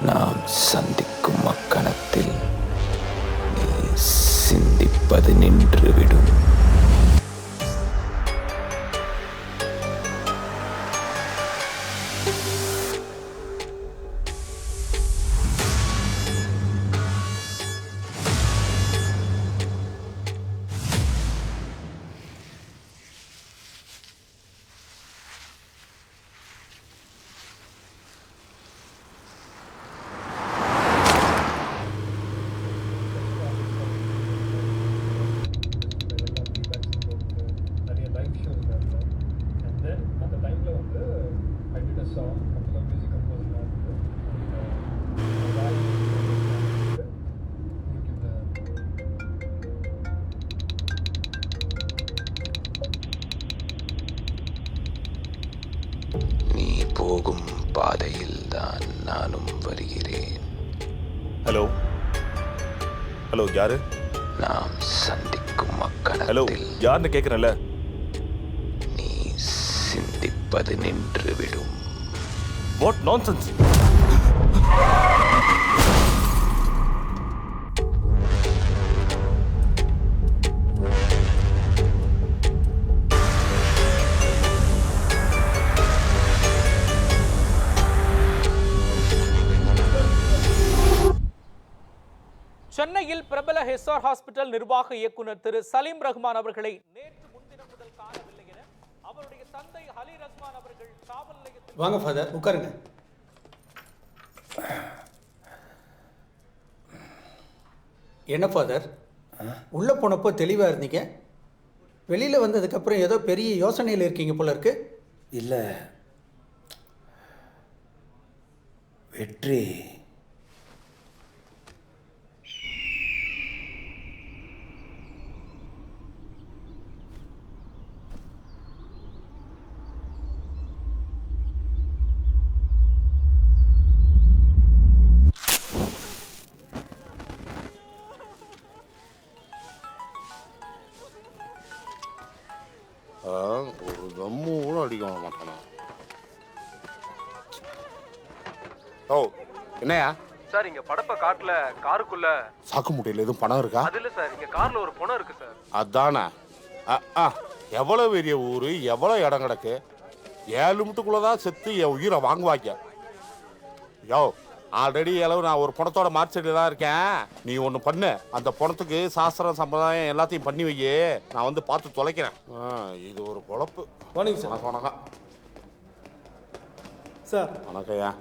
நாம் சந்திக்கும் அக்கணத்தில் நீ சிந்திப்பது நின்றுவிடும். நீ போகும் பாதையில் தான் நானும் வருகிறேன். ஹலோ ஹலோ, யாரு? நாம் சந்திக்கும் ஹலோ, அக்கணத்தில் யாருன்னு கேட்குறேன்ல. நீ சிந்திப்பது நின்றுவிடும். What nonsense! சென்னையில் பிரபல ஹெஸ்ஆர் ஹாஸ்பிட்டல் நிர்வாக இயக்குனர் திரு சலீம் ரஹ்மான் அவர்களை நேற்று முன்தினம் முதல் காணவில்லை என அவருடைய தந்தை அலி ரஹ்மான் அவர்கள் காவல் நிலையத்தில் வாங்க ஃபாதர், உட்காருங்க. என்ன ஃபாதர், உள்ளே போனப்போ தெளிவாக இருந்தீங்க, வெளியில் வந்ததுக்கப்புறம் ஏதோ பெரிய யோசனையில் இருக்கீங்க போல இருக்கு. இல்லை வெற்றி, ஒரு தம்மு கூட அடிக்க மாட்டானா? ஓ, என்னையா சார், இங்க படப்ப காட்டுல காருக்குள்ள சாக்கு முட்டையில் எதுவும் பணம் இருக்கா? அது இல்ல சார், இங்க கார்ல ஒரு பொணம் இருக்கு சார். அதானே. எவ்வளோ பெரிய ஊர், எவ்வளோ இடம் கிடக்கு. 7 நிமிஷத்துக்குள்ளதான் செத்து என் உயிரை வாங்குவாங்க. யோ, ஆல்ரெடி அளவு நான் ஒரு பணத்தோட மார்க்ஷீட்டில் தான் இருக்கேன். நீ ஒன்று பண்ணு, அந்த பணத்துக்கு சாஸ்திரம் சம்பிரதாயம் எல்லாத்தையும் பண்ணி வையே, நான் வந்து பார்த்து தொலைக்கிறேன். இது ஒரு பொழப்பு. வணக்கம் சார். வணக்கம் வணக்கம் சார். வணக்கம்யா.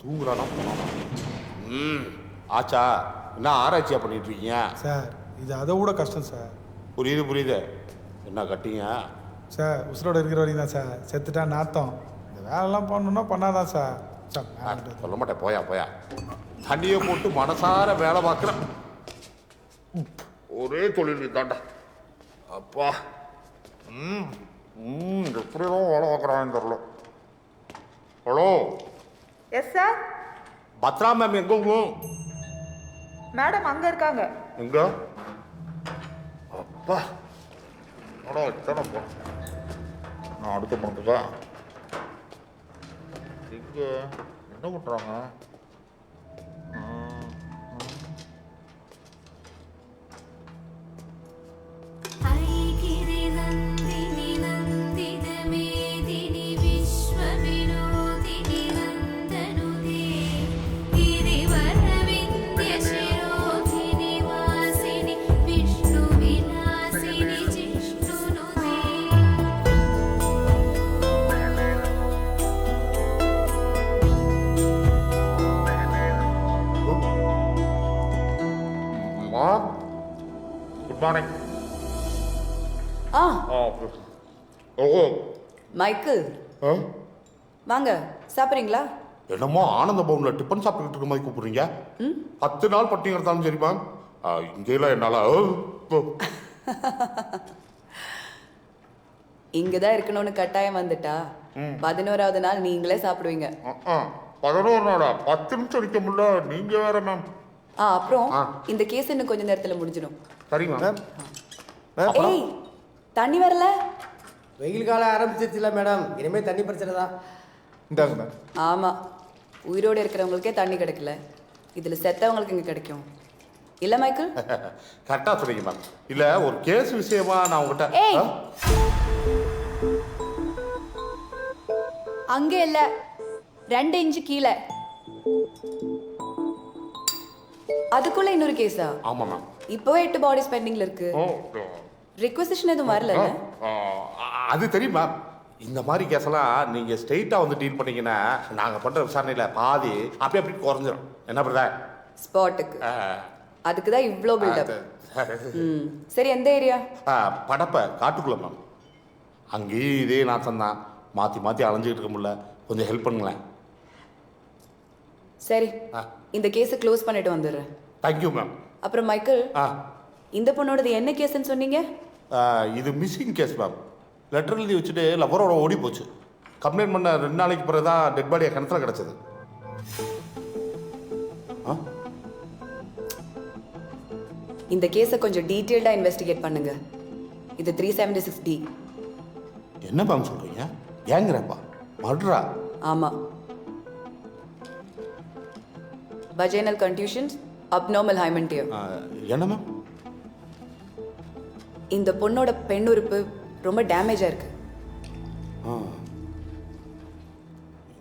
தூங்குறானா? ஆச்சா, என்ன ஆராய்ச்சியா பண்ணிட்டு இருக்கீங்க? சார், இது அதை விட கஷ்டம் சார். புரியுது புரியுது. என்ன கட்டிங்க சார்? உசுரோட இருக்கிற வரைக்கும் தான் சார். செத்துட்டா நாத்தம். இந்த வேலைலாம் பண்ணணும்னா பண்ணாதான் சார். சார் சொல்ல மாட்டேன், போயா போயா. தண்ணியை போட்டு மனசார வேலை பார்க்குறேன். ஒரே தொழில் தாண்டா. அப்பா, எப்படிதான் வேலை பார்க்குறான்னு தெரியல. Hello. Yes sir. Bhadra ma'am எங்க? மேடம் அங்க இருக்காங்க. எங்க? அப்பா, இத்தனை போ. நான் அடுத்த பண்ணுறதா இங்க என்ன பண்றாங்க? Good morning. மைக்கேல், வாங்க, சாப்பிட்றீங்களா? என்னமோ ஆனந்த பவன்ல டிஃபன் சாப்பிட்டுக்கிட்டு இருக்க மாதிரி கூப்பிடுறீங்க. 10 நாள் பட்டினி கிடந்தாலும் சரிமா, இங்கெல்லாம் என்னால. இங்கதான் இருக்கணும்னு கட்டாயம் வந்துட்டா 11வது நாள் நீங்களே சாப்பிடுவீங்க. 11 நாளா? 10 நிமிஷம் நிற்க முடியல. நீங்க வேற மேம். அப்புறம் இந்த கேஸ் இன்னும் கொஞ்ச நேரத்துல முடிஞ்சிடும். சரி மேம். ஏய், தண்ணி வரல? வெயில் காலம் ஆரம்பிச்சிருச்சுல மேடம், இனிமேல் தண்ணி பிரச்சனை தான். இந்தாங்க மேம். ஆமா, உயிரோடு இருக்கிறவங்களுக்கே தண்ணி கிடைக்கல, இதுல செத்தவங்களுக்கு எங்க கிடைக்கும்? இல்ல மைக்கேல்? கரெக்டாக சொன்னீங்க மேம். இல்லை ஒரு கேஸ் விஷயமா நான் உங்ககிட்ட ஏய், அங்க இல்ல, 2 இன்ச்சு கீழே. அதுக்குள்ள இன்னொரு கேஸா? ஆமாம் மேம். இப்போவே 8 பாடிஸ் பெண்டிங்ல இருக்கு. ரிக்வெசிஷன் எதுவும் வரல? அது தெரியும் மேம். இந்த மாதிரி கேஸெல்லாம் நீங்கள் ஸ்ட்ரெயிட்டாக வந்து டீல் பண்ணீங்கன்னா நாங்கள் பண்ணுற விசாரணையில் பாதி அப்படியே அப்படி குறைஞ்சிடும். என்ன பண்ணுறேன்? ஸ்பாட்டுக்கு. அதுக்கு தான் இவ்ளோ பில்டப். சரி, எந்த ஏரியா? படப்பை காட்டுக்குள்ள மேம். அங்கேயும் இதே நாட்டம் தான், மாற்றி மாற்றி அலைஞ்சிக்கிட்டு இருக்க முடியல. கொஞ்சம் ஹெல்ப் பண்ணுங்களேன். சரி, இந்த கேஸை க்ளோஸ் பண்ணிட்டு வந்துடுறேன். Thank you ma'am. அப்புறம் மைக்கேல், இந்த பொண்ணோடது என்ன கேஸ்ன்னு சொன்னீங்க? இது மிஸ்ஸிங் கேஸ் மேம். லெட்டர் எழுதி வச்சுட்டு லவரோட ஓடி போச்சு. கம்ப்ளைண்ட் பண்ண 2 நாளைக்கு பிறகு தான் டெட் பாடியை கிணத்துல கிடச்சிது. இந்த கேஸை கொஞ்சம் டீட்டெயில்டாக இன்வெஸ்டிகேட் பண்ணுங்க. இது 376D. என்ன மேம் சொல்கிறீங்க? ஏங்கிறப்பா மர்டரா? ஆமாம். வஜைனல் கன்ட்யூஷன்ஸ், அப்நார்மல் ஹைமன்டியம். என்ன மேம்? இந்த பொண்ணோட பெண் உறுப்பு ரொம்ப டேமேஜாக இருக்கு.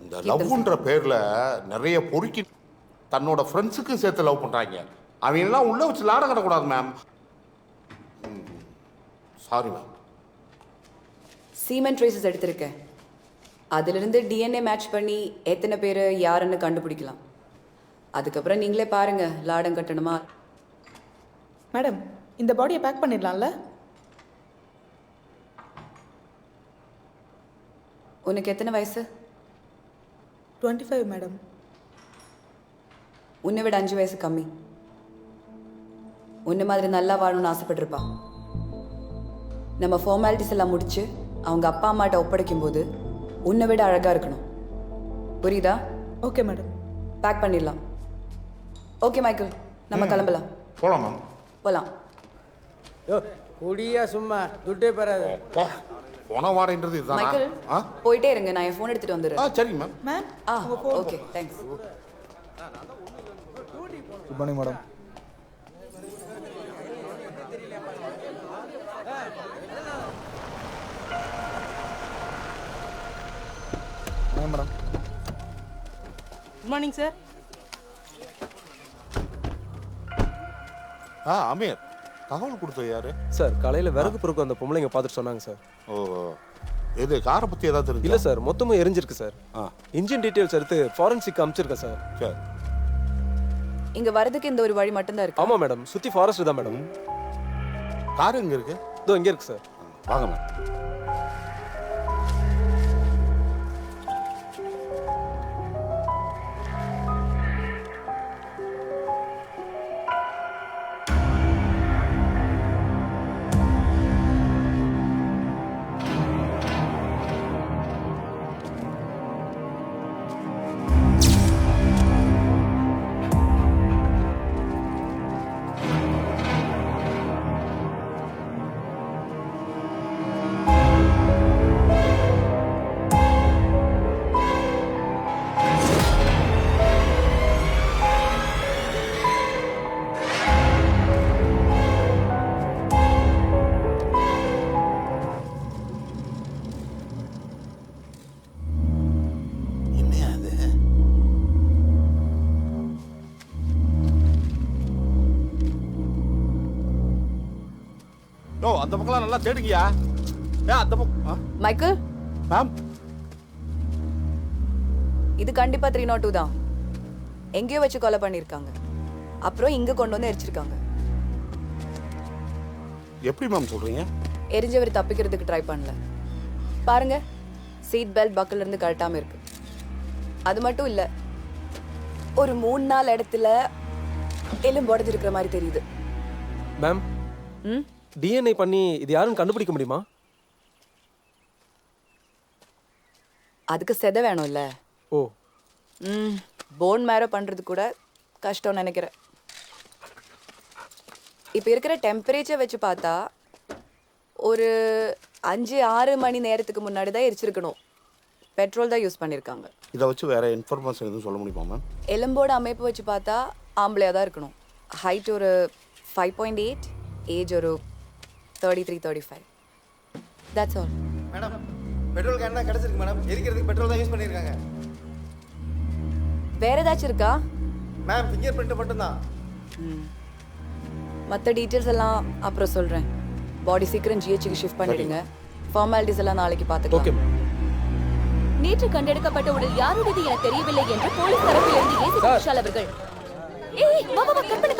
இந்த லவ்ன்ற பேரில் நிறைய பொறுக்கி தன்னோட ஃப்ரெண்ட்ஸுக்கு சேர்த்து லவ் பண்ணுறாங்க. அவங்கெல்லாம் உள்ளே வச்சு லாட கட்டக்கூடாது ma'am. Sorry ma'am. Cement traces எடுத்திருக்கேன். அதிலிருந்து டிஎன்ஏ மேட்ச் பண்ணி எத்தனை பேர் யாருன்னு கண்டுபிடிக்கலாம். அதுக்கப்புறம் நீங்களே பாருங்க லாடம் கட்டணுமா. மேடம், இந்த பாடியை பேக் பண்ணிடலாம்ல? உனக்கு எத்தனை வயசு? 25 மேடம். உன்னை விட 5 வயசு கம்மி. உன்னை மாதிரி நல்லா வாழணும்னு ஆசைப்பட்டிருப்பா. நம்ம ஃபார்மாலிட்டிஸ் எல்லாம் முடிச்சு அவங்க அப்பா அம்மாட்ட ஒப்படைக்கும் போது உன்னை விட அழகா இருக்கணும். புரியுதா? Okay madam. பேக் பண்ணிடலாம். ஓகே மைக்கேல், நம்ம கிளம்பலாம். போகலாம் மேம். போகலாம். குடியா சும்மா துட்டே பெறாது. போன வாரன்றது இதுதான். மைக்கேல், போயிட்டே இருங்க, நான் என் ஃபோன் எடுத்துட்டு வந்துடுறேன். சரிங்க ma'am. Ma'am, okay, thanks. Good morning madam. Madam. Good morning sir. Amir, தகவல் கொடுத்தது யாரு? சார், காலையில் விறகு பொறுக்கு அந்த பொம்பளைங்க பார்த்துட்டு சொன்னாங்க சார். ஓ, இது காரை பற்றி ஏதாவது தெரிஞ்சு? இல்லை சார், மொத்தமும் எரிஞ்சிருக்கு சார். இன்ஜின் டீட்டெயில்ஸ் எடுத்து ஃபாரன்சிக் அனுப்பிச்சிருக்கேன் சார். சரி. இங்க வரதுக்கு இந்த ஒரு வழி மட்டும்தான் இருக்கு. ஆமாம் மேடம், சுற்றி ஃபாரஸ்ட் தான் மேடம். கார் எங்கே இருக்கு? இதோ இங்கே இருக்கு சார். வாங்க மேம். அந்த பக்கம் நல்லா தேடுங்கயா. அந்த பக்கம். மைக்கேல், மேம், இது கண்டிப்பா 302 தான். எங்கேயோ வச்சு கொலை பண்ணிருக்காங்க, அப்புறம் இங்க கொண்டு வந்து எரிச்சிருக்காங்க. எப்படி மேம் சொல்றீங்க? எரிஞ்சவர் தப்பிக்கிறதுக்கு ட்ரை பண்ணல. பாருங்க, சீட் பெல்ட் பக்கல்ல இருந்து கழட்டாம இருக்கு. அது மட்டும் இல்ல, ஒரு 3-4 இடத்துல எலும்பு உடைஞ்சிருக்கிற மாதிரி தெரியுது. மேம், டிஎன்ஏ பண்ணி இது யாருன்னு கண்டுபிடிக்க முடியுமா? அதுக்கு செத வேணும்ல. ஓ. போன் மேரோ பண்றது கூட கஷ்டம் நினைக்கிறேன். இப்போ இருக்கிற டெம்பரேச்சர் வச்சு பார்த்தா ஒரு 5-6 மணி நேரத்துக்கு முன்னாடி தான் எரிச்சிருக்கணும். பெட்ரோல் தான் யூஸ் பண்ணியிருக்காங்க. இதை வச்சு வேற இன்ஃபர்மேஷன் எதுவும் சொல்ல முடியுமா மேம்? எலும்போட அமைப்பு வச்சு பார்த்தா ஆம்பளையாக தான் இருக்கணும். ஹைட் ஒரு 5.8, ஏஜ் ஒரு 33-35. That's all. Madam petrol can தான் கிடச்சிருக்கு மேடம். எரிக்கிறதுக்கு பெட்ரோல் தான் யூஸ் பண்ணியிருக்காங்க. வேற ஏதாச்சும் இருக்கா? மேம் ஃபிங்கர் பிரிண்ட் மட்டும்தான். மற்ற டீட்டெயில்ஸ் எல்லாம் அப்புறம் சொல்கிறேன். பாடி சீக்கிரம் ஜிஹெச்சுக்கு ஷிஃப்ட் பண்ணிடுங்க. ஃபார்மாலிட்டிஸ் எல்லாம் நாளைக்கு பார்த்துக்கலாம். ஓகே. நேற்று கண்டெடுக்கப்பட்ட உடல் யாருடையது என தெரியவில்லை என்று போலீஸ் தரப்பிலிருந்து ஏசி விஷால் அவர்கள் வா வா கற்பனை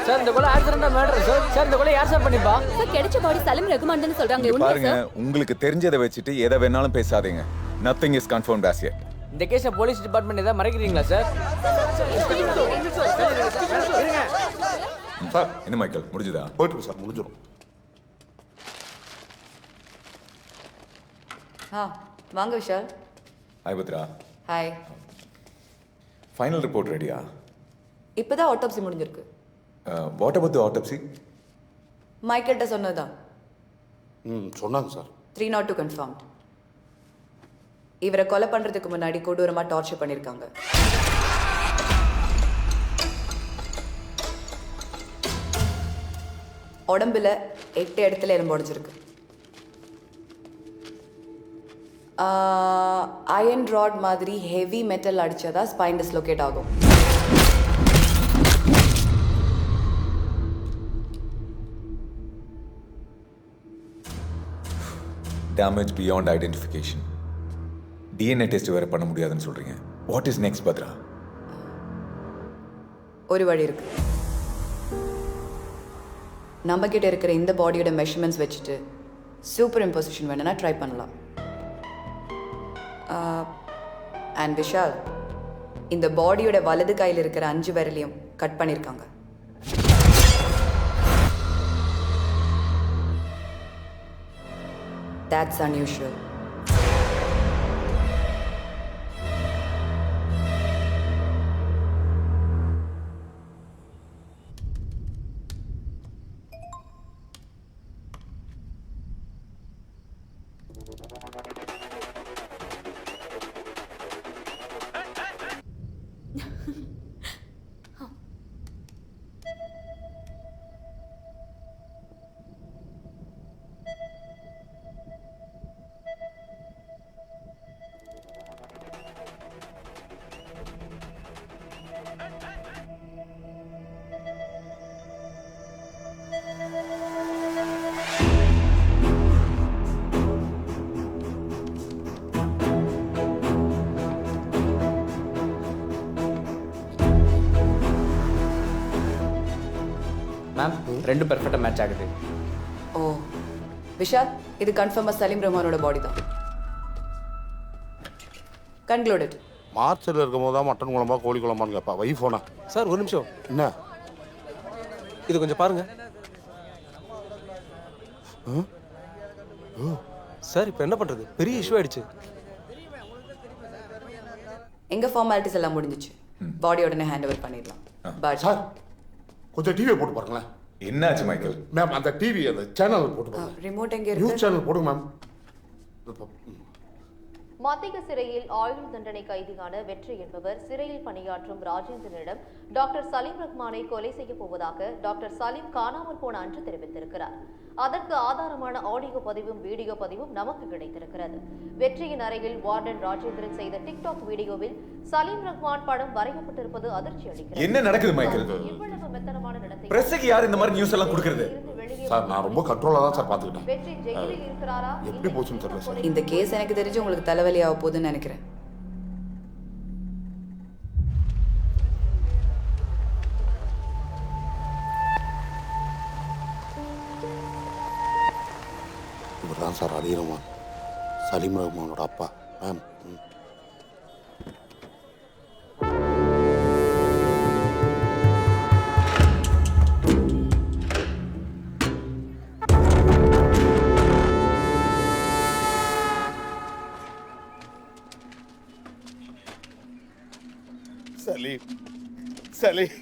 சார் இந்த கொலை ஆக்சிடென்டா மேட்டர் சார். சார் இந்த கொலை யார் சார் பண்ணிப்பா? சார் கிடைச்ச பாடி சலீம் ரகுமான் சொல்றாங்க. உண்மை பாருங்க, சார்? உங்களுக்கு தெரிஞ்சதை வச்சுட்டு எதை வேணாலும் பேசாதீங்க. Nothing is confirmed as yet. இந்த கேஸை போலீஸ் டிபார்ட்மெண்ட் ஏதாவது மறைக்கிறீங்களா சார்? சார் என்ன மைக்கேல், முடிஞ்சுதா? போயிட்டு சார், முடிஞ்சிடும். வாங்க Vishal. Hi Bhadra. Hi. Final report ரெடியா? இப்போதான் ஆட்டோப்சி முடிஞ்சிருக்கு. What about the autopsy? மைக்கேல்கிட்ட சொன்னதுதான். சொன்னாங்க சார். 302 கன்ஃபார்ம்ட். இவரை கொலை பண்றதுக்கு முன்னாடி கொடூரமா டார்ச்சர் பண்ணிருக்காங்க. உடம்புல 8 இடத்துல எலும்பு உடைஞ்சிருக்கு. அயன் ராட் மாதிரி ஹெவி மெட்டல் அடிச்சதா ஸ்பைன் டிஸ்லோகேட் ஆகும். Damage beyond identification. DNA test வேற பண்ண முடியாதுன்னு சொல்றீங்க. What is next Bhadra? ஒரு வழி இருக்கு. நம்ம கிட்ட இருக்கிற இந்த பாடியோட மெஷர்மெண்ட்ஸ் வச்சுட்டு சூப்பர் இம்போசிஷன் வேணும்னா ட்ரை பண்ணலாம். அண்ட் விஷால், இந்த பாடியோட வலது கையில் இருக்கிற 5 விரலையும் கட் பண்ணியிருக்காங்க. That's unusual. மேம் ரெண்டும் பெர்ஃபெக்டாக மேட்ச் ஆகுது. ஓ விஷால், இது கன்ஃபார்மாக சலீம் ரஹ்மானோட பாடி தான். கன்க்ளூடட். மார்ச்சில் இருக்கும் போது தான் மட்டன் குழம்பா கோழி குழம்பான்னு கேட்பா. வை ஃபோனா. சார் ஒரு நிமிஷம், என்ன இது கொஞ்சம் பாருங்க. சார் இப்போ என்ன பண்றது? பெரிய இஷ்யூ ஆயிடுச்சு. எங்க ஃபார்மாலிட்டிஸ் எல்லாம் முடிஞ்சிச்சு. பாடி உடனே ஹேண்ட் ஓவர் பண்ணிடலாம். பட் சார் கொஞ்சம் டிவியை போட்டு பாருங்களேன். என்னாச்சு மைக்கேல்? மேம் அந்த டிவி அந்த சேனல் போட்டு பாருங்க. ரிமோட் எங்கே நியூஸ் இருக்கு? சேனல் போடுங்க மேம். மத்திய சிறையில் ஆயுள் தண்டனை கைதியான வெற்றி என்பவர் சிறையில் பணியாற்றும் ராஜேந்திரனிடம் டாக்டர் சலீம் ரஹ்மானை கொலை செய்ய போவதாக டாக்டர் சலீம் காணாமல் போன அன்று தெரிவித்திருக்கிறார். அதற்கு ஆதாரமான ஆடியோ பதிவும் வீடியோ பதிவும் நமக்கு கிடைத்திருக்கிறது. வெற்றியின் அறையில் வார்டன் ராஜேந்திரன் செய்த டிக்டாக் வீடியோவில் சலீம் ரஹ்மான் படம் வரையப்பட்டிருப்பது அதிர்ச்சி அளிக்கிறது. என்ன நடக்குது மைக்கேல்? இவ்வளவு மெத்தனமான நடத்தை பிரஸ்ஸுக்கு யார் இந்த மாதிரி நியூஸ் எல்லாம் கொடுக்கிறது? சார் நான் ரொம்ப கண்ட்ரோலா தான் சார் பாத்துக்கிட்டேன். வெற்றி ஜெயிலில் இருக்கிறாரா? எப்படி போச்சுன்னு தெரியல சார். இந்த கேஸ் எனக்கு தெரிஞ்சு உங்களுக்கு தலைவலி ஆக போகுதுன்னு நினைக்கிறேன். இவர் தான் சார் அலி ரஹ்மான், சலீம் ரஹ்மானோட அப்பா. மேம் சலீம்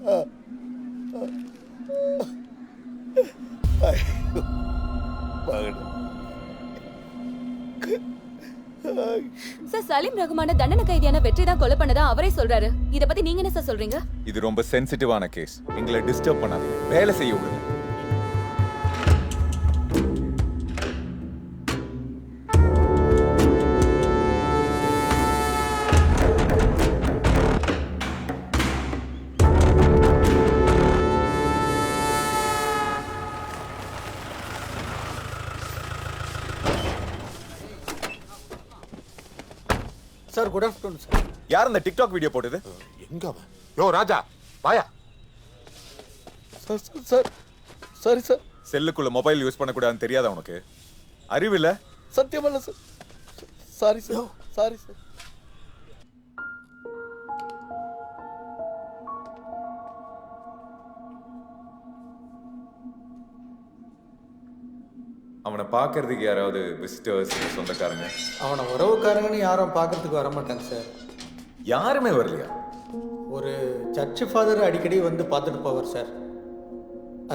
சார் சலீம் ரஹ்மான தண்டனை கைதியான வெற்றி தான் கொலை பண்ணதா அவரே சொல்றாரு. இத பத்தி நீங்க என்ன சார் சொல்றீங்க? இது ரொம்ப சென்சிட்டிவான கேஸ். எங்களை டிஸ்டர்ப் பண்ணாதீங்க, வேலை செய்ய விடுங்க. Sir good afternoon sir. யார் அந்த டிக்டாக் வீடியோ போட்டது? எங்க அவன்? யோ ராஜா வாயா. Sir sir sorry sir. செல்லுக்குள்ள மொபைல் யூஸ் பண்ணக்கூடாதுன்னு தெரியாதா உனக்கு? அறிவில்ல? சத்தியமல்ல sir. Sorry sir. Sorry sir. அவனை பார்க்கறதுக்கு யாராவது விசிட்டர்ஸ், சொந்தக்காரங்க? அவனை உறவுக்காரங்கன்னு யாரும் பார்க்கறதுக்கு வர மாட்டாங்க சார். யாருமே வரலையா? ஒரு சர்ச்சு ஃபாதர் அடிக்கடி வந்து பார்த்துட்டு போவார் சார்.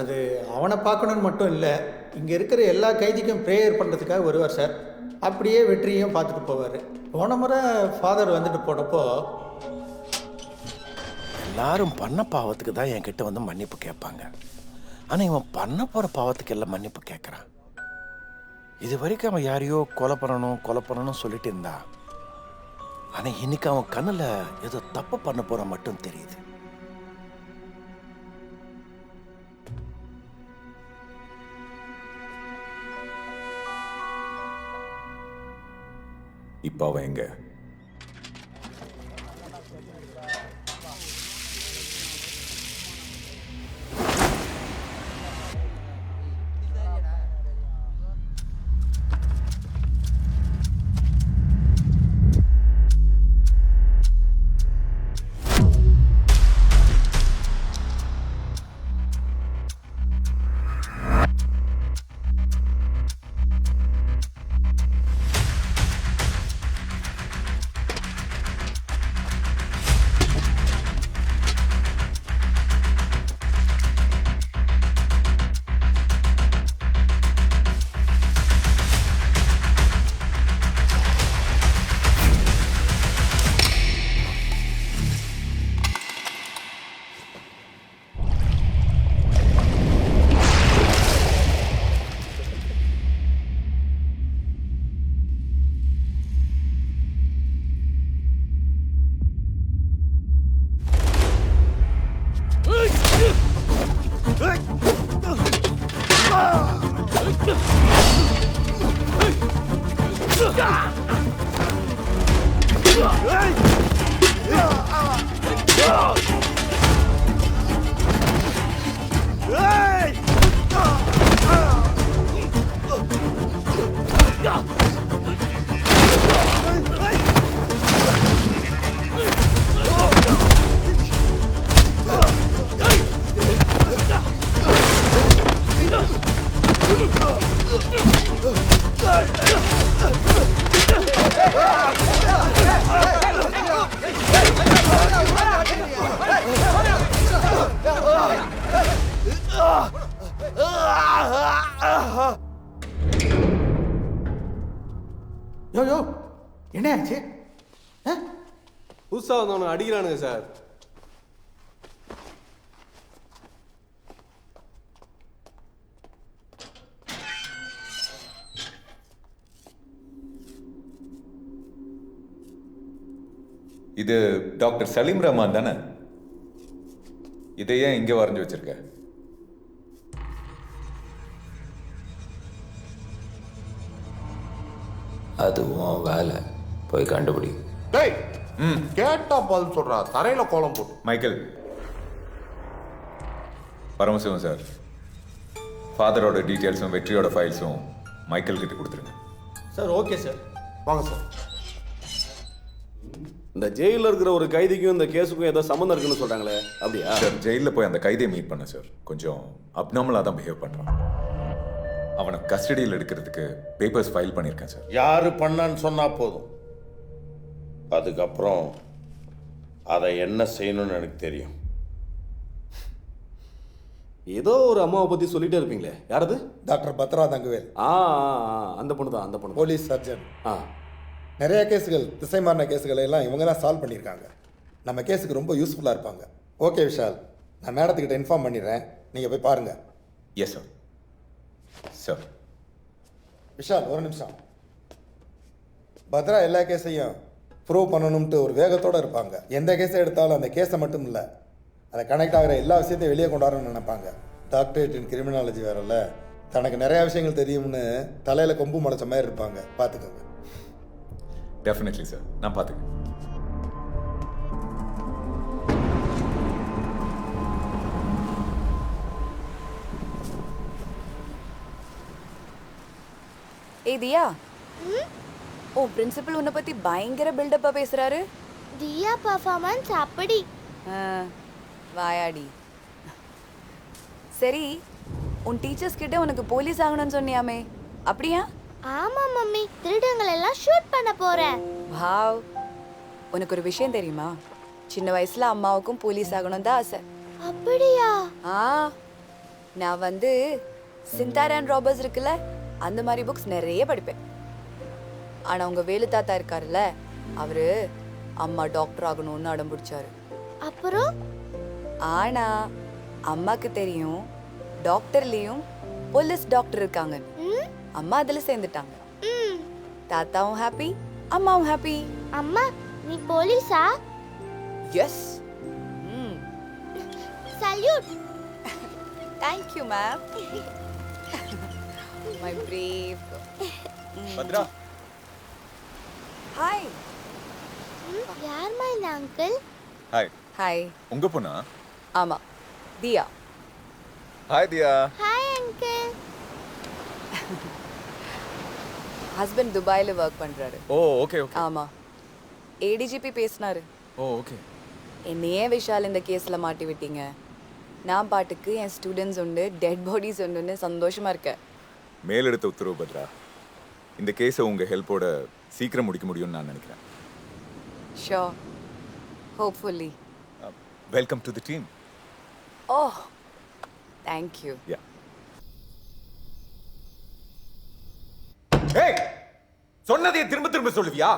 அது அவனை பார்க்கணுன்னு மட்டும் இல்லை, இங்கே இருக்கிற எல்லா கைதிக்கும் ப்ரேயர் பண்ணுறதுக்காக வருவார் சார். அப்படியே வெற்றியும் பார்த்துட்டு போவார். போன முறை ஃபாதர் வந்துட்டு போனப்போ எல்லாரும் பண்ண பாவத்துக்கு தான் என்கிட்ட வந்து மன்னிப்பு கேட்பாங்க. ஆனால் இவன் பண்ண போகிற பாவத்துக்கு எல்லாம் மன்னிப்பு கேட்குறான். இது வரைக்கும் அவன் யாரையோ கொலை பண்ணணும் சொல்லிட்டு இருந்தான். ஆனால் இன்னைக்கு அவன் கண்ணில் ஏதோ தப்பு பண்ண போற மட்டும் தெரியுது. இப்போ அவன் எங்க? யோ என்ன ஆச்சு? புதுசாக வந்தவனை அடிக்கிறானுங்க சார். இது டாக்டர் சலீம் ரஹ்மான் தானே? இதை ஏன் இங்கே வரைஞ்சி வச்சிருக்க? அதுவும் வேலை, போய் கண்டுபிடி. டேய் கேட்டா பதில் சொல்றா, தரையில கோலம் போட்டு. மைக்கேல், பரமசிவம் சார், ஃபாதரோட டீட்டெயில்ஸும் வெற்றியோட ஃபைல்ஸும் மைக்கேல் கிட்ட கொடுத்துருங்க. Sir okay sir. வாங்க சார். இந்த ஜெயிலில் இருக்கிற ஒரு கைதிக்கும் இந்த கேஸுக்கும் ஏதோ சம்மந்தம் இருக்குன்னு சொல்கிறாங்களே, அப்படியா? சார் ஜெயிலில் போய் அந்த கைதியை மீட் பண்ண சார். கொஞ்சம் அப்நார்மலாக தான் பிஹேவ் பண்ணுறான். அவனை கஸ்டடியில் எடுக்கிறதுக்கு பேப்பர்ஸ் ஃபைல் பண்ணியிருக்கேன் சார். யாரு பண்ணான்னு சொன்னா போதும், அதுக்கப்புறம் அதை என்ன செய்யணும்னு எனக்கு தெரியும். ஏதோ ஒரு அம்மாவை பற்றி சொல்லிட்டே இருப்பீங்களே, யாரது? டாக்டர் பத்ரா தங்கவேல். அந்த பொண்ணு தான், அந்த பொண்ணு. Police surgeon. நிறைய கேஸுகள், திசை மாறின கேஸுகளை எல்லாம் இவங்க தான் சால்வ் பண்ணியிருக்காங்க. நம்ம கேஸுக்கு ரொம்ப யூஸ்ஃபுல்லாக இருப்பாங்க. ஓகே விஷால், நான் மேடத்துக்கிட்ட இன்ஃபார்ம் பண்ணிடுறேன், நீங்கள் போய் பாருங்கள். Yes sir. சார் விஷால் ஒரு நிமிஷம். பத்ரா எல்லா கேஸையும் ப்ரூவ் பண்ணணும்ட்டு ஒரு வேகத்தோடு இருப்பாங்க. எந்த கேஸை எடுத்தாலும் அந்த கேஸை மட்டும் இல்லை, அதை கனெக்ட் ஆகிற எல்லா விஷயத்தையும் வெளியே கொண்டாடணும்னு நினைப்பாங்க. டாக்டரேட் இன் கிரிமினாலஜி வேறல்ல, தனக்கு நிறையா விஷயங்கள் தெரியும்னு தலையில் கொம்பு முளைச்ச மாதிரி இருப்பாங்க. பார்த்துக்கோங்க. டெஃபினெட்லி சார், நான் பார்த்துக்கேன். ஏய் தியா, ஓ பிரின்சிபல் உன்னை பத்தி பயங்கர பில்டப்பா பேசுறாரு. தியா பர்ஃபார்மன்ஸ் அப்படி. வாயாடி. சரி, உன் டீச்சர்ஸ் கிட்ட உனக்கு போலீஸ் ஆகணும்னு சொன்னியாமே, அப்படியா? ஆமா மம்மி, திருடங்களை எல்லாம் ஷூட் பண்ண போறேன். வாவ். உனக்கு ஒரு விஷயம் தெரியுமா? சின்ன வயசுல அம்மாவுக்கும் போலீஸ் ஆகணும் தான் ஆசை. அப்படியா? நான் வந்து சிந்தார் அண்ட் ராபர்ஸ் இருக்குல்ல, அந்த மாதிரி புக்ஸ் நிறைய படிப்பேன். ஆனா உங்க வேலு தாத்தா இருக்காருல்ல, அவரு அம்மா டாக்டர் ஆகணும்னு அடம் பிடிச்சாரு. அப்புறம் ஆனா அம்மாக்கு தெரியும் டாக்டர்லயும் போலீஸ் டாக்டர் இருக்காங்க. அம்மா அதுல சேர்ந்துட்டாங்க. தாத்தாவும் ஹாப்பி, அம்மாவும் ஹாப்பி. அம்மா, நீ போலீஸா? Yes. Salute. Thank you, ma'am. My brave. Bhadra. Hi. யார்மா இந்த அங்கிள்? ஹாய். ஹாய். உங்க பொண்ணா? ஆமா, Diya. Hi Diya. Hi uncle. Husband துபாயில வர்க் பண்றாரு. Oh okay okay. ஆமா, ஏடிஜிபி பேசினாரு. Oh okay. என்னையே விஷால் இந்த கேஸ்ல மாட்டி விட்டீங்க. நான் பாட்டுக்கு என் ஸ்டூடெண்ட்ஸ் உண்டு, டெட் பாடிஸ் உண்டுன்னு சந்தோஷமா இருக்கேன். மேலெடுத்த உத்தரவு பத்ரா, இந்த கேஸை உங்க ஹெல்ப்போட சீக்கிரம் முடிக்க முடியும்னு நான் நினைக்கிறேன். Sure, hopefully. Welcome to the team. Oh, thank you. Yeah. Hey, சொன்னதை திரும்ப திரும்ப சொல்லுவியா?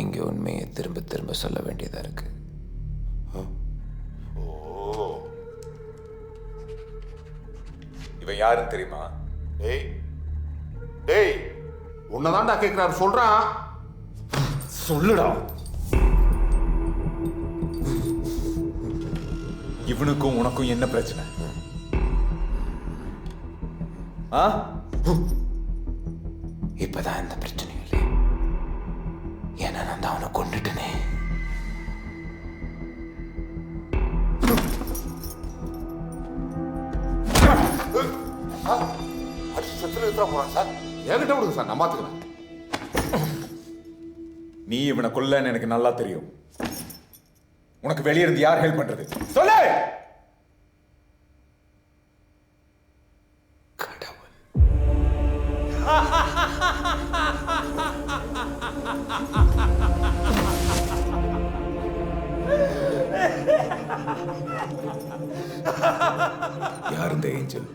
இங்கே உண்மையை திரும்ப திரும்ப சொல்ல வேண்டியதா இருக்கு. இவன் யாருன்னு தெரியுமா? டேய் டேய், உன்னதான்டா கேட்கிறாரு, சொல்றான். சொல்லுடா. இவனுக்கும் உனக்கும் என்ன பிரச்சனை? இப்பதான் எந்த பிரச்சனையும் இல்லை. ஏன்னா நான் தான் அவனை கொண்டுட்டனே. சார் என்கிட்ட விடுங்க சார், நான் பாத்துக்கிறேன். நீ இவனை கொல்லன்னு எனக்கு நல்லா தெரியும். உனக்கு வெளியே இருந்து யார் ஹெல்ப் பண்றது? சொல்லு. யார் இந்த ஏஞ்சல்?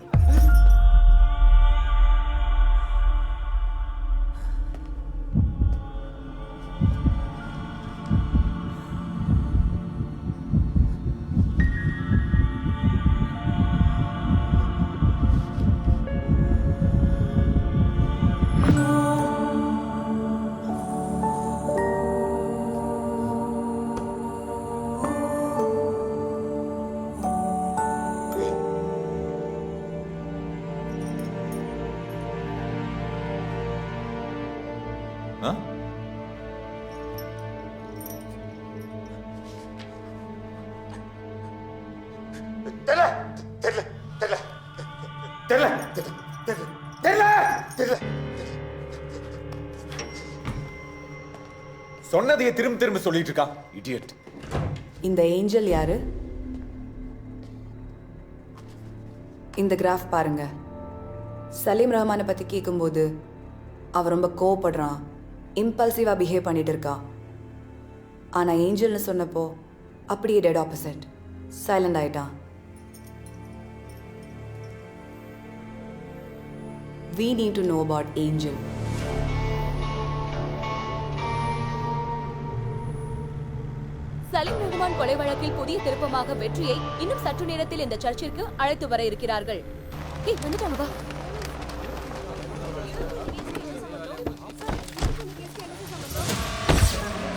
சொன்னதையே திரும்ப திரும்ப சொல்லிட்டு இருக்கா, இடியட். இந்த ஏஞ்சல் யாரு? இந்த கிராஃப் பாருங்க. சலீம் ரஹ்மானை பத்தி கேட்கும்போது அவன் ரொம்ப கோவப்படுறான், இம்பல்சிவா பிஹேவ் பண்ணிட்டு இருக்கான். ஆனால் ஏஞ்சல்னு சொன்னப்போ அப்படியே டெட் ஆப்போசிட், சைலண்ட் ஆயிட்டான். We need to know about Angel. Salim Rahman கொலை வழக்கில் புதிய திருப்பமாக வெற்றியை இன்னும் சற்று நேரத்தில் இந்த சர்ச்சிற்கு அழைத்து வர இருக்கிறார்கள். வந்துட்டாங்க வா.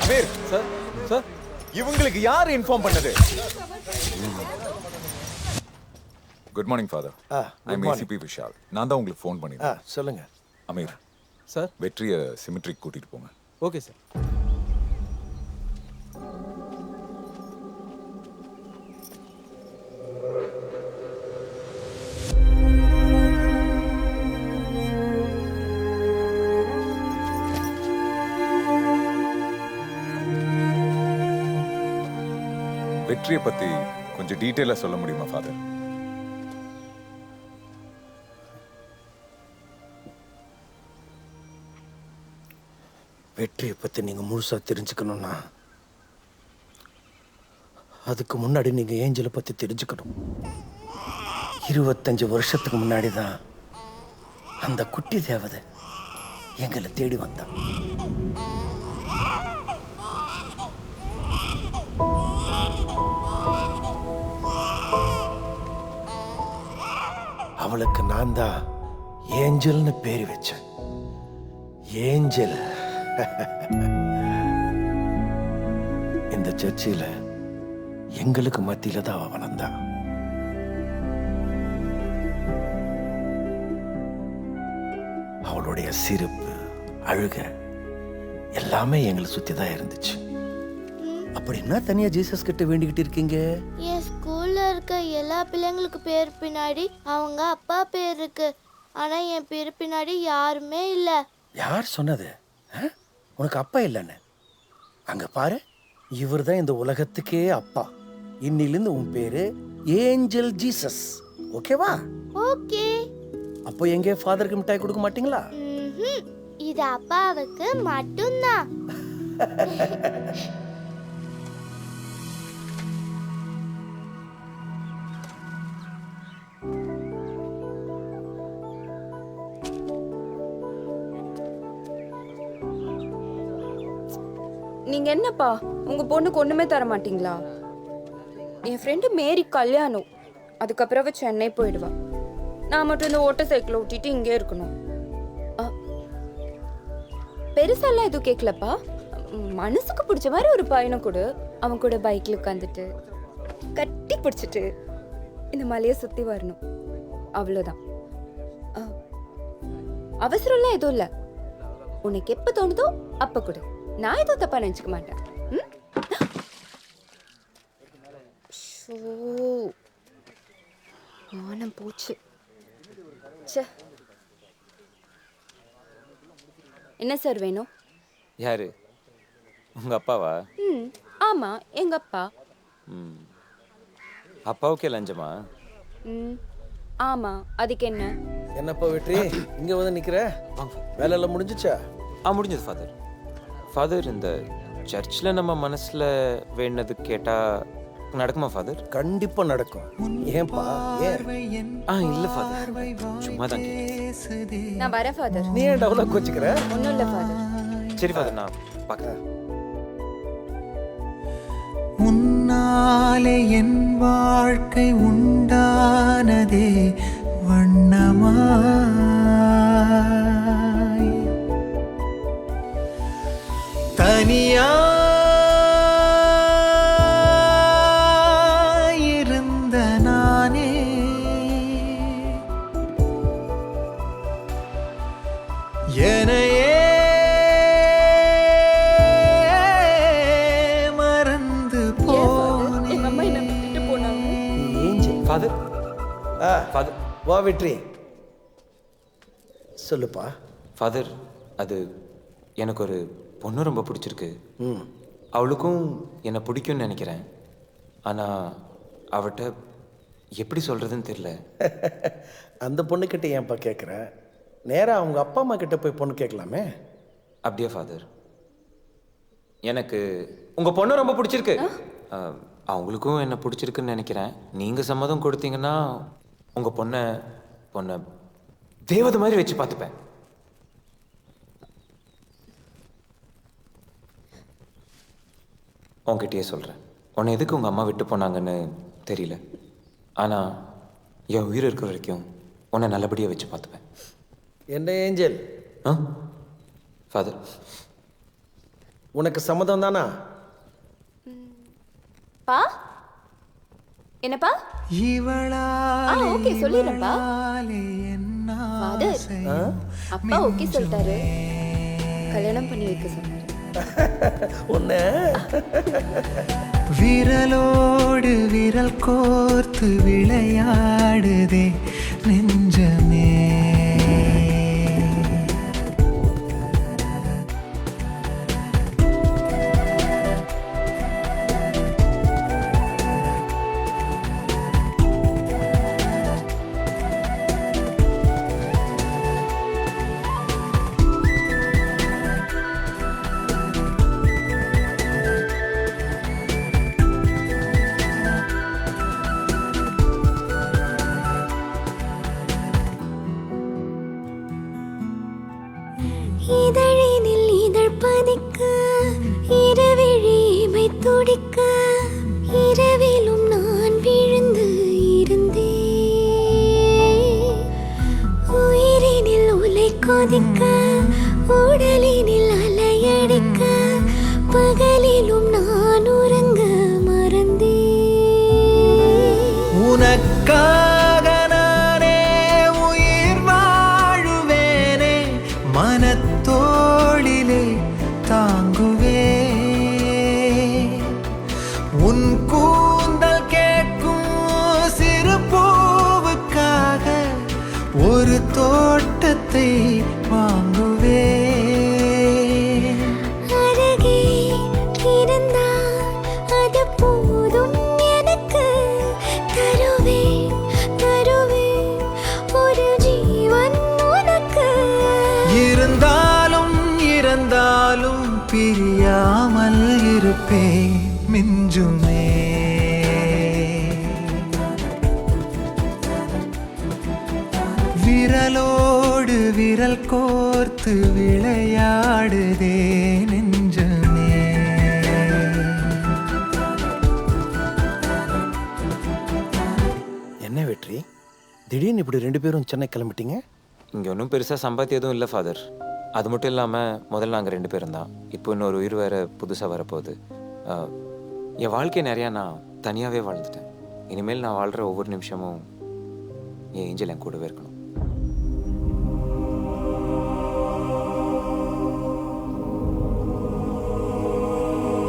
அமீர் சார், சார் இவங்களுக்கு யார் இன்ஃபார்ம் பண்ணது? Good morning father. I am ACP Vishal. நான் தான் உங்களுக்கு ஃபோன் பண்ணிருக்கேன். சொல்லுங்க. அமீர் சார், வெற்றியை சிமெட்ரிக்கு கூட்டிட்டு போங்க. Okay sir. வெற்றியை பத்தி கொஞ்சம் டீட்டெயிலா சொல்ல முடியுமா ஃபாதர்? வெற்றியை பற்றி நீங்கள் முழுசாக தெரிஞ்சுக்கணும்னா அதுக்கு முன்னாடி நீங்கள் ஏஞ்சலை பற்றி தெரிஞ்சுக்கணும். 25 வருஷத்துக்கு முன்னாடி தான் அந்த குட்டி தேவதை எங்களை தேடி வந்தான். அவளுக்கு நான் தான் ஏஞ்சல்னு பேர் வச்சேன். ஏஞ்சல். இந்த சர்ச்சில் எங்களுக்கு மத்தியில தான் அவ வளர்ந்தா. அவளுடைய சிரிப்பு, அழுக எல்லாமே எங்களை சுத்தி தான் இருந்துச்சு. அப்படின்னா தனியா ஜீசஸ் கிட்ட வேண்டிக்கிட்டு இருக்கீங்க? என் ஸ்கூல்ல இருக்க எல்லா பிள்ளைங்களுக்கு பேர் பின்னாடி அவங்க அப்பா பேர் இருக்கு. ஆனா என் பேர் பின்னாடி யாருமே இல்ல. யார் சொன்னது உனக்கு அப்பா இல்லைன்னு? அங்க பாரு, இவர் தான் இந்த உலகத்துக்கே அப்பா. இன்னிலிருந்து உன் பேரு ஏஞ்சல் ஜீசஸ். ஓகேவா? ஓகே. அப்போ எங்கே ஃபாதருக்கு மிட்டாய் கொடுக்க மாட்டீங்களா? இது அப்பாவுக்கு மட்டும்தான். நீங்க என்னப்பா உங்க பொண்ணுக்கு ஒண்ணுமே தர மாட்டீங்களா? என் ஃப்ரெண்டு மேரி கல்யாணம், அதுக்கப்புறம் சென்னை போயிடுவா. நான் மட்டும் இந்த ஓட்ட சைக்கிள் ஓட்டிட்டு இங்கே இருக்கணும். பெருசாலாம் எதுவும் கேட்கலப்பா. மனசுக்கு பிடிச்ச மாதிரி ஒரு பையனை கூட அவன் கூட பைக்ல உட்காந்துட்டு கட்டி பிடிச்சிட்டு இந்த மலையை சுத்தி வரணும், அவ்வளோதான். அவசரம்லாம் எதுவும் இல்லை. உனக்கு எப்ப தோணுதோ அப்ப கொடு. நான் எதுவும் தப்பா நினைச்சுக்க மாட்டேன். மானம் போச்சு. என்ன சார் வேணும்? யாரு? உங்க அப்பாவா? ஆமா, எங்க அப்பா. அப்பாவுக்கே லஞ்சமா? ஆமா, அதுக்கு என்ன? என்னப்பா வெற்றி இங்க வந்து நிக்கிற? வேலை எல்லாம் முடிஞ்சிச்சா? முடிஞ்சது ஃபாதர். ஃபாதர், இந்த சர்ச்சில் நம்ம மனசுல வேண்டது கேட்டா நடக்குமா ஃபாதர்? கண்டிப்பா நடக்கும். ஏன்பா? இல்ல ஃபாதர், சும்மா தான். நான் வரேன் ஃபாதர். நீ ஏன் டவுலா கோச்சிக்கிற? ஒன்றும் இல்லை ஃபாதர். சரி ஃபாதர், நான் பார்க்குறேன். உன்னாலே என் வாழ்க்கை உண்டானதே வண்ணமாய், தனியா இருந்த நானே என்னையே மறந்து போனேன். ஃபாதர், ஃபாதர் வா வெற்றி, சொல்லுப்பா. ஃபாதர், அது எனக்கு ஒரு பொண்ணு ரொம்ப பிடிச்சிருக்கு. அவளுக்கும் என்னை பிடிக்கும்னு நினைக்கிறேன். ஆனால் அவட்ட எப்படி சொல்கிறதுன்னு தெரியல. அந்த பொண்ணுக்கிட்ட ஏன்ப்பா கேட்குற? நேராக அவங்க அப்பா அம்மா கிட்ட போய் பொண்ணு கேட்கலாமே. அப்படியா ஃபாதர்? எனக்கு உங்க பொண்ணு ரொம்ப பிடிச்சிருக்கு. அவங்களுக்கும் என்ன பிடிச்சிருக்குன்னு நினைக்கிறேன். நீங்க சம்மதம் கொடுத்தீங்கன்னா உங்க பொண்ணை தேவதை மாதிரி வச்சு பார்த்துப்பேன். உங்ககிட்டயே சொல்றேன், உன்னை எதுக்கு உங்க அம்மா விட்டு போனாங்கன்னு தெரியல. ஆனா என் உயிர் இருக்கிற வரைக்கும் உன்னை நல்லபடியாக வச்சு பார்த்துப்பேன். என்ன ஏஞ்சல், ஃபாதர் உனக்கு சம்மதம் தானா? பா என்னப்பா? ஓகே சொல்லிடுறேன்ப்பா. ஃபாதர் அப்பா ஓகே சொல்லிட்டாரு, கல்யாணம் பண்ணி வைக்க சொன்னாரு. உன்ன விரலோடு விரல் கோர்த்து விளையாடுதே நெஞ்சமே. இதழினில் இதழ் பதிக்க இரவிழிமை துடிக்க இரவிலும் நான் விழுந்து இருந்தேன். உயிரினில் உலை கொதிக்க உடலினில் அலையடிக்க பகலிலும் நான் உறங்க மறந்தேன். உனக்காக நானே உயிர் வாழுவேனே, மனத்தோளிலே தாங்குவே. உன் கூந்தல் கேட்கும் சிறு பூவுக்காக ஒரு தோட்டத்தை வாங்குவே. அருகே இருந்தால் அது போதும் எனக்கு, தருவேன் தருவேன் ஒரு ஜீவன் உனக்கு. இருந்தாலும் இறந்தாலும் பிரியாமல் இருப்பேன் மிஞ்சுமே. விரலோடு விரல் கோர்த்து விளையாடுதே நெஞ்சமே. என்ன வெற்றி, திடீர்னு இப்படி 2 பேரும் சென்னை கிளம்பிட்டீங்க? இங்கே ஒன்றும் பெருசாக சம்பாத்தி எதுவும் இல்லை ஃபாதர். அது மட்டும் இல்லாமல் முதல்ல நாங்கள் 2 பேரும் தான். இப்போ இன்னொரு உயிர் வேறு புதுசாக வரப்போகுது. என் வாழ்க்கையை நிறையா நான் தனியாகவே வாழ்ந்துட்டேன். இனிமேல் நான் வாழ்கிற ஒவ்வொரு நிமிஷமும் என் ஏஞ்சல் என் கூடவே இருக்கணும்.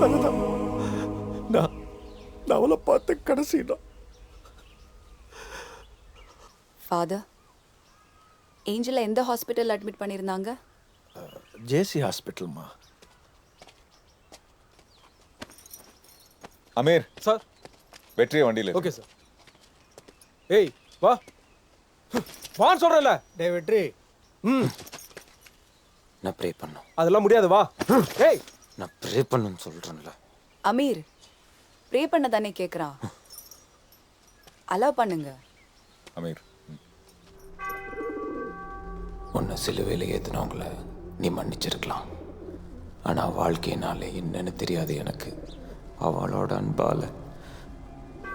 அதுதான் நான் அவளை பார்த்து கடைசிதான். ஃபாதர், ஏஞ்சலை எந்த ஹாஸ்பிட்டல் அட்மிட் பண்ணியிருந்தாங்க? ஜேசி ஹாஸ்பிட்டல்மா. அமீர் சார், வெற்றியை வண்டியில். Okay sir. ஏய் வா வான்னு சொல்றேன்ல. டே வெற்றி, நான் ப்ரே பண்ணும். அதெல்லாம் முடியாது, வா. ஏய் நான் ப்ரே பண்ணுன்னு சொல்கிறேன்ல. அமீர், ப்ரே பண்ண தானே கேட்குறான், அலோவ் பண்ணுங்க. அமீர், உன்னை சிலுவையில் ஏற்றினவங்கள நீ மன்னிச்சிருக்கலாம். ஆனால் வாழ்க்கையினால என்னன்னு தெரியாது எனக்கு. அவளோட அன்பால்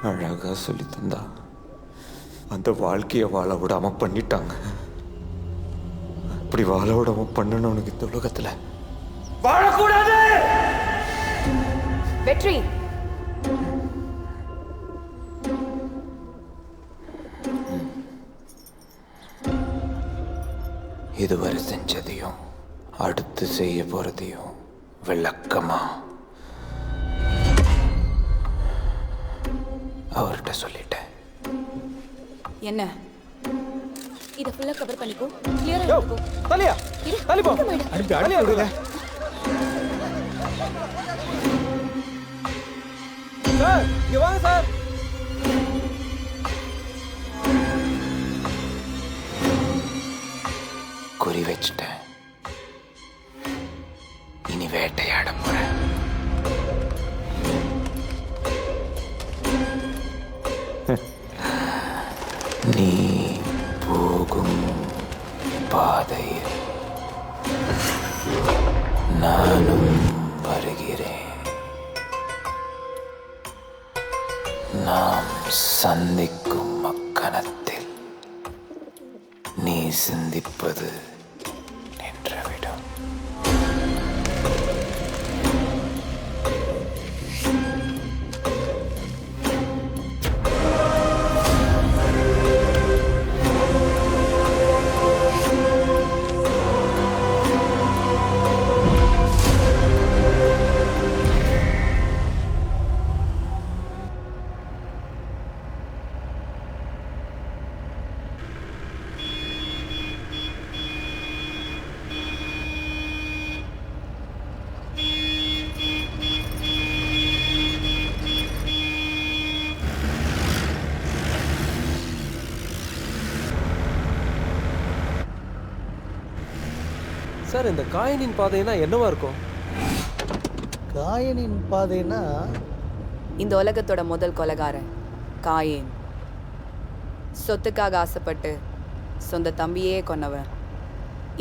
அழகாக சொல்லி தந்தா அந்த வாழ்க்கையை வாழ விடாமல் பண்ணிட்டாங்க. அப்படி வாழ விடாமல் பண்ணணும்னு இந்த உலகத்தில் வாழக்கூடாது. வெற்றி, இதுவரை செஞ்சதையும் அடுத்து செய்ய போறதையும் விளக்கமா அவர்கிட்ட சொல்லிட்டேன். என்ன இத ஃபுல்லா கவர் பண்ணிக்கோ, கிளியரா யோ இருக்கும். தலியா தலி போ. அனுப்பி அனுப்பி விடுங்க. சார் இங்க வாங்க சார். குறி வச்சிட்டேன். இனி வேட்டையாட போறேன். வருகிறேன். நாம் சந்திக்கும் அக்கணத்தில் நீ சிந்திப்பது நின்றுவிடும். சார் இந்த காயினின் பாதைனா என்னவா இருக்கும்? காயனின் பாதைனா இந்த உலகத்தோட முதல் கொலைகாரன் காயேன். சொத்துக்காக ஆசைப்பட்டு சொந்த தம்பியே கொன்னவன்.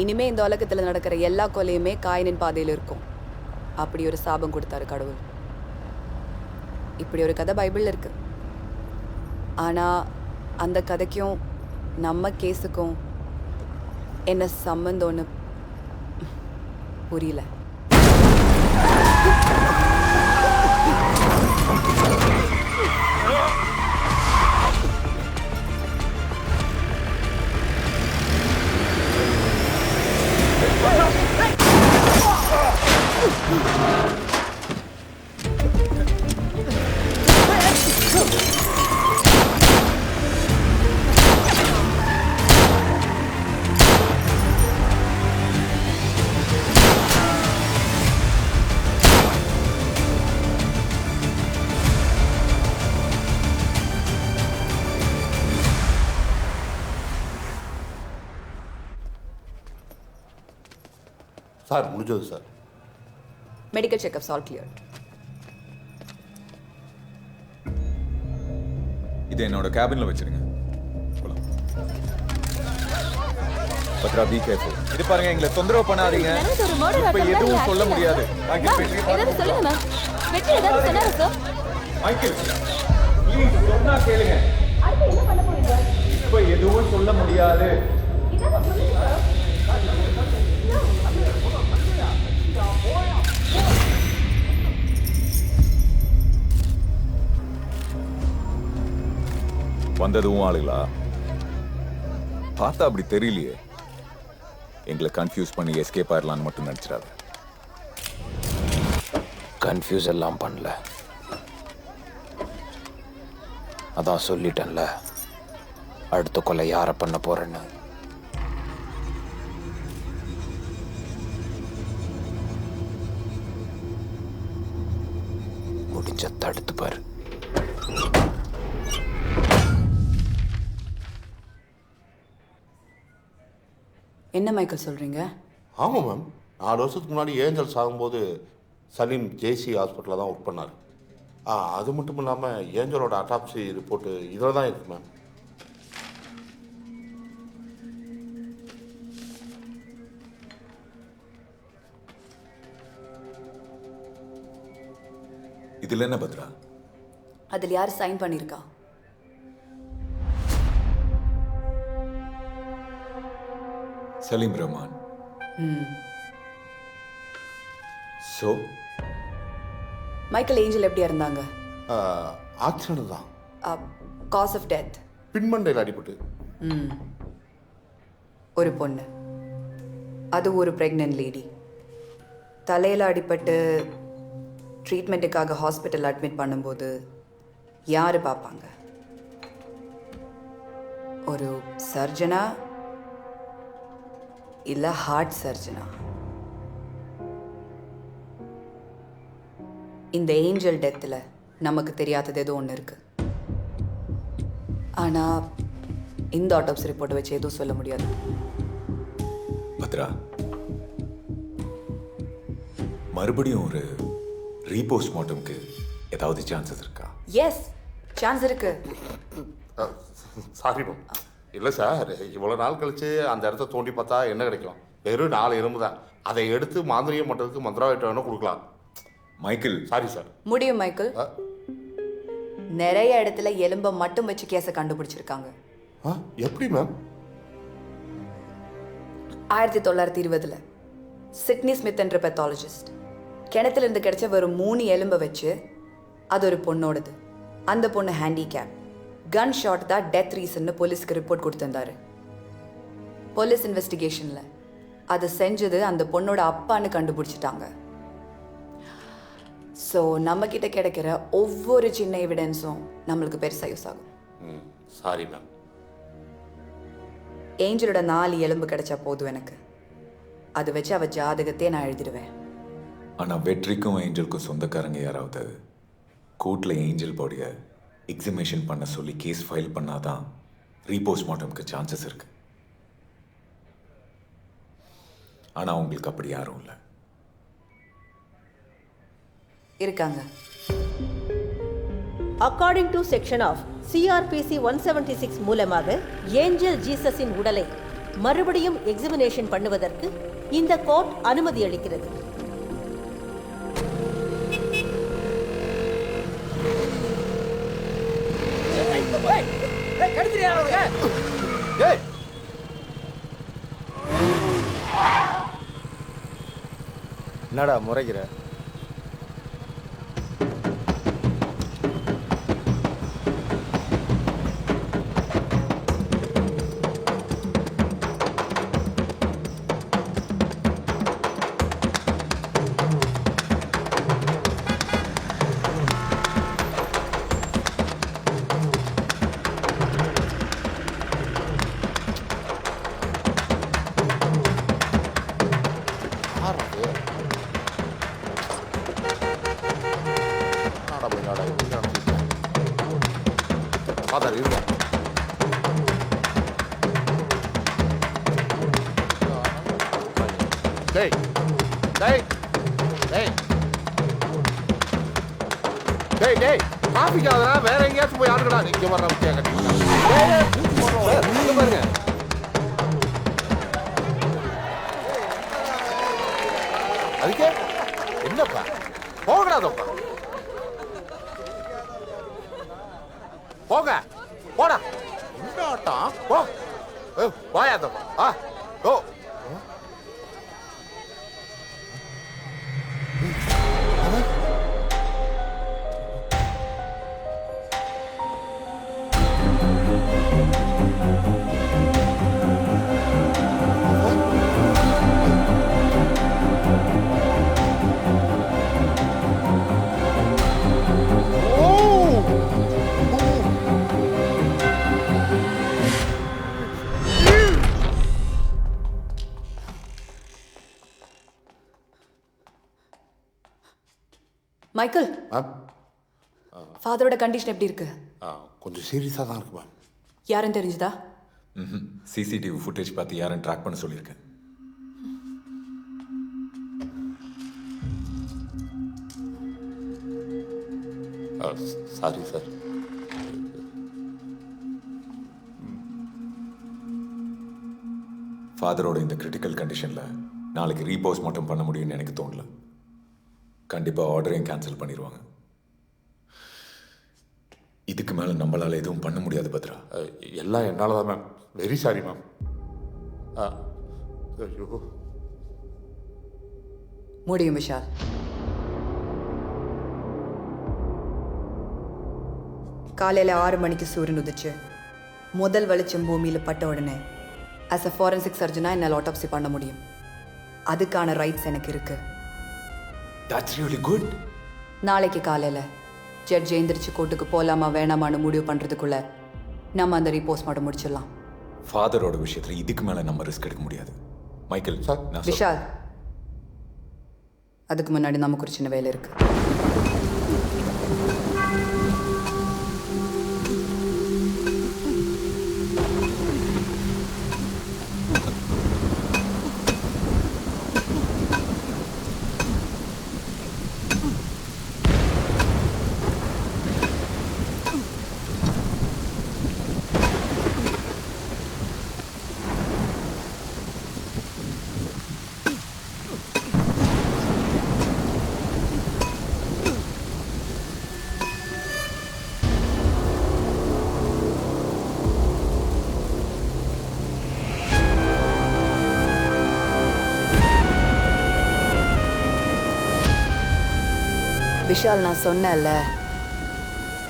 இனிமே இந்த உலகத்தில் நடக்கிற எல்லா கொலையுமே காயனின் பாதையில் இருக்கும். அப்படி ஒரு சாபம் கொடுத்தாரு கடவுள். இப்படி ஒரு கதை பைபிளில் இருக்கு. ஆனால் அந்த கதைக்கும் நம்ம கேஸுக்கும் என்ன சம்பந்தம்னு புரியல. சார் முடிஞ்சது sir. Medical checkups all clear. இதை என்னோட கேபின்ல வச்சிருங்க. Bhadra be careful. இது பாருங்க, எங்களை தொந்தரவு பண்ணாதீங்க. இப்ப எதுவும் சொல்ல முடியாது. மைக்கேல் ப்ளீஸ் சொன்னா கேளுங்க. இப்ப எதுவும் சொல்ல முடியாது. வந்ததும் ஆளுங்களா? பார்த்தா அப்படி தெரியலையே. எங்களை கன்ஃபியூஸ் பண்ணி எஸ்கேப் ஆயிடலான்னு மட்டும் நினைச்சிடாத. கன்ஃபியூஸ் எல்லாம் பண்ணல, அதான் சொல்லிட்டேன்ல அடுத்த கொலை யாரை பண்ண போறேன்னு. முடிஞ்ச தடுத்து பாரு. என்ன மைக்கேல் சொல்றீங்க? ஆமாம் மேம், 4 வருஷத்துக்கு முன்னாடி ஏஞ்சல் சாகும்போது சலீம் ஜேசி ஹாஸ்பிட்டலில் தான் ஒர்க் பண்ணார். அது மட்டும் இல்லாமல் ஏஞ்சலோட அட்டாப்சி ரிப்போர்ட்டு இதில் தான் இருக்கு மேம். இதுல என்ன பத்ரா? அதில் யார் சைன் பண்ணியிருக்கா? Salim Rahman. So Michael angel எப்படி இருந்தாங்க? ஆக்சிடென்ட் தான். Cos of death? பின்மண்டையில் அடிபட்டு. ஒரு பொண்ணு, அது ஒரு பிரெக்னன்ட் லேடி. தலையில் அடிபட்டு ட்ரீட்மெண்ட்டுக்காக ஹாஸ்பிட்டல் அட்மிட் பண்ணும்போது யார் பார்ப்பாங்க? ஒரு சர்ஜனா இல்லை ஹார்ட் சர்ஜனா? இந்த ஏஞ்சல் டெத்தில் நமக்கு தெரியாதது ஏதோ ஒன்று இருக்கு. ஆனால் இந்த ஆட்டோப்சி ரிப்போர்ட்டை வச்சு எதுவும் சொல்ல முடியாது. பத்ரா, மறுபடியும் ஒரு ரீபோஸ்ட்மார்ட்டம்க்கு ஏதாவது சான்சஸ் இருக்கா? எஸ், சான்ஸ் இருக்கு. Sorry ma'am. இல்லை சார், இவ்வளோ நாள் கழிச்சு அந்த இடத்த தோண்டி பார்த்தா என்ன கிடைக்கும்? வெறும் 4 எறும்பு தான். அதை எடுத்து மாந்திரியம் பண்ணுறதுக்கு மந்திராவிட்ட கொடுக்கலாம். மைக்கேல். Sorry sir. முடியும் மைக்கேல். நிறைய இடத்துல எலும்பை மட்டும் வச்சு கேஸை கண்டுபிடிச்சிருக்காங்க. எப்படி மேம்? 1920 சிட்னி ஸ்மித் என்ற பெத்தாலஜிஸ்ட் கிணத்துல இருந்து கிடைச்ச வெறும் 3 எலும்பை வச்சு அது ஒரு பொண்ணோடது, அந்த பொண்ணு ஹேண்டிகேப், கன் ஷாட் தான் டெத் ரீசன்னு போலீஸ்க்கு ரிப்போர்ட் கொடுத்திருந்தாரு. போலீஸ் இன்வெஸ்டிகேஷன்ல அது செஞ்சது அந்த பொண்ணோட அப்பான்னு கண்டுபிடிச்சிட்டாங்க. ஸோ நம்ம கிட்ட கிடைக்கிற ஒவ்வொரு சின்ன எவிடன்ஸும் நம்மளுக்கு பெருசாக யூஸ் ஆகும். Sorry ma'am. ஏஞ்சலோட 4 எலும்பு கிடைச்சா போதும் எனக்கு. அது வச்சு அவ ஜாதகத்தையே நான் எழுதிடுவேன். ஆனால் வெற்றிக்கும் ஏஞ்சலுக்கும் சொந்தக்காரங்க யாராவது கோர்ட்டில் ஏஞ்சல் பாடியை எக்ஸிபிஷன் பண்ண சொல்லி கேஸ் ஃபைல் பண்ணாதான் ரீபோஸ்ட்மார்ட்டம்க்கு சான்சஸ் இருக்கு. ஆனால் அவங்களுக்கு அப்படி யாரும் இல்லை. இருக்காங்க. According to section of CRPC 176 மூலமாக ஏஞ்சல் ஜீசஸின் உடலை மறுபடியும் எக்ஸிமினேஷன் பண்ணுவதற்கு இந்த கோர்ட் அனுமதி அளிக்கிறது. என்னடா முறைகிற? ஃபாதர் இருங்க. டேய் டேய் டேய் டேய் டேய் டிராஃபிக் ஆகுதுடா, வேற எங்கேயாச்சும் போய் ஆடுங்கடா. இங்கே வர்ற முக்கிய கட்டி பாருங்க. அதுக்கே என்னப்பா போகக்கூடாதப்பா, போக போடா. என்ன ஆட்டம்? போ போயாதப்பா. ஓ மைக்கேல், ஃபாதரோட கண்டிஷன் எப்படி இருக்கு? கொஞ்சம் சீரியஸாக தான் இருக்கு மேம். யாருன்னு தெரிஞ்சுதா? சிசிடிவி ஃபுட்டேஜ் பார்த்து யாரும் ட்ராக் பண்ண சொல்லியிருக்கேன். Sorry sir. ஃபாதரோட இந்த கிரிட்டிக்கல் கண்டிஷனில் நாளைக்கு ரீபோஸ் மட்டும் பண்ண முடியும்னு எனக்கு தோணல. கண்டிப்பாக ஆர்டரையும் கேன்சல் பண்ணிடுவாங்க. இதுக்கு மேலே நம்மளால் எதுவும் பண்ண முடியாது பத்ரா. எல்லாம் என்னால் தான் மேம். Very sorry ma'am. ஐயோ முடியும் விஷால். காலையில் 6 மணிக்கு சூரியன் உதிச்சு முதல் வெளிச்சம் பூமியில் பட்ட உடனே ஆஸ் அ ஃபாரன்சிக் சர்ஜனாக என்னால் ஆட்டோப்சி பண்ண முடியும். அதுக்கான ரைட்ஸ் எனக்கு இருக்கு. That's really good. நாளைக்கு காலையில் ஜட்ஜ் எந்திரிச்சு கோர்ட்டுக்கு போகலாமா வேணாமான்னு முடிவு பண்ணுறதுக்குள்ள நம்ம அந்த ரீபோஸ்ட்மார்ட்டம் முடிச்சிடலாம். ஃபாதரோட விஷயத்தில் இதுக்கு மேலே நம்ம ரிஸ்க் எடுக்க முடியாது. மைக்கேல் சார், விஷால், அதுக்கு முன்னாடி நமக்கு ஒரு சின்ன வேலை இருக்கு. விஷால், நான் சொன்னேன்ல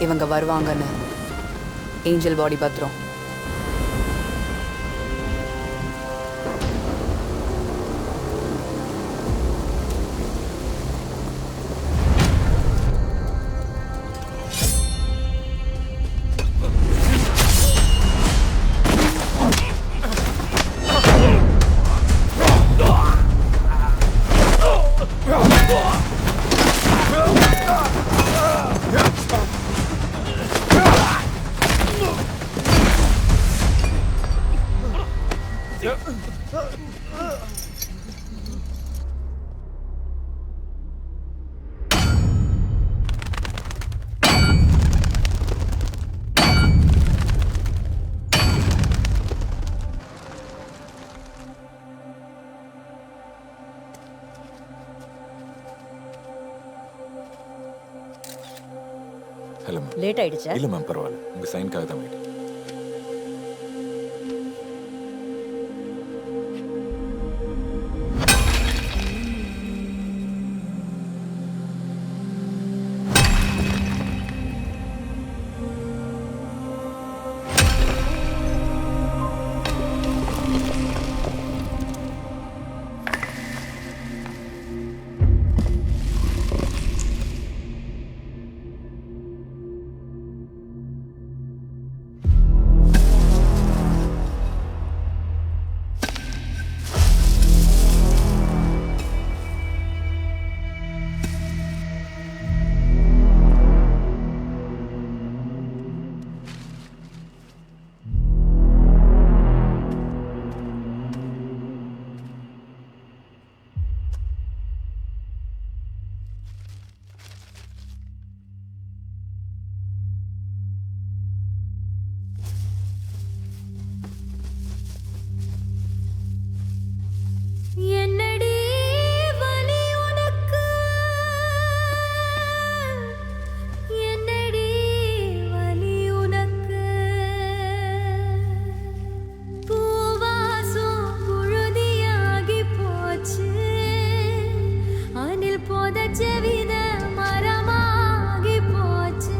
இவங்க வருவாங்கன்னு. ஏஞ்சல் பாடி பத்திரம். Hello ma'am. லேட் ஆயிடுச்சா? இல்லை மேம், பரவாயில்ல. உங்கள் சைனுக்காக தான் வெயிட். என்னடி வலி உனக்கு, என்னடி வலி உனக்கு, பூவாசம் புழுதியாகி போச்சு, அணில் புதைச்ச வித மரமாகி போச்சு,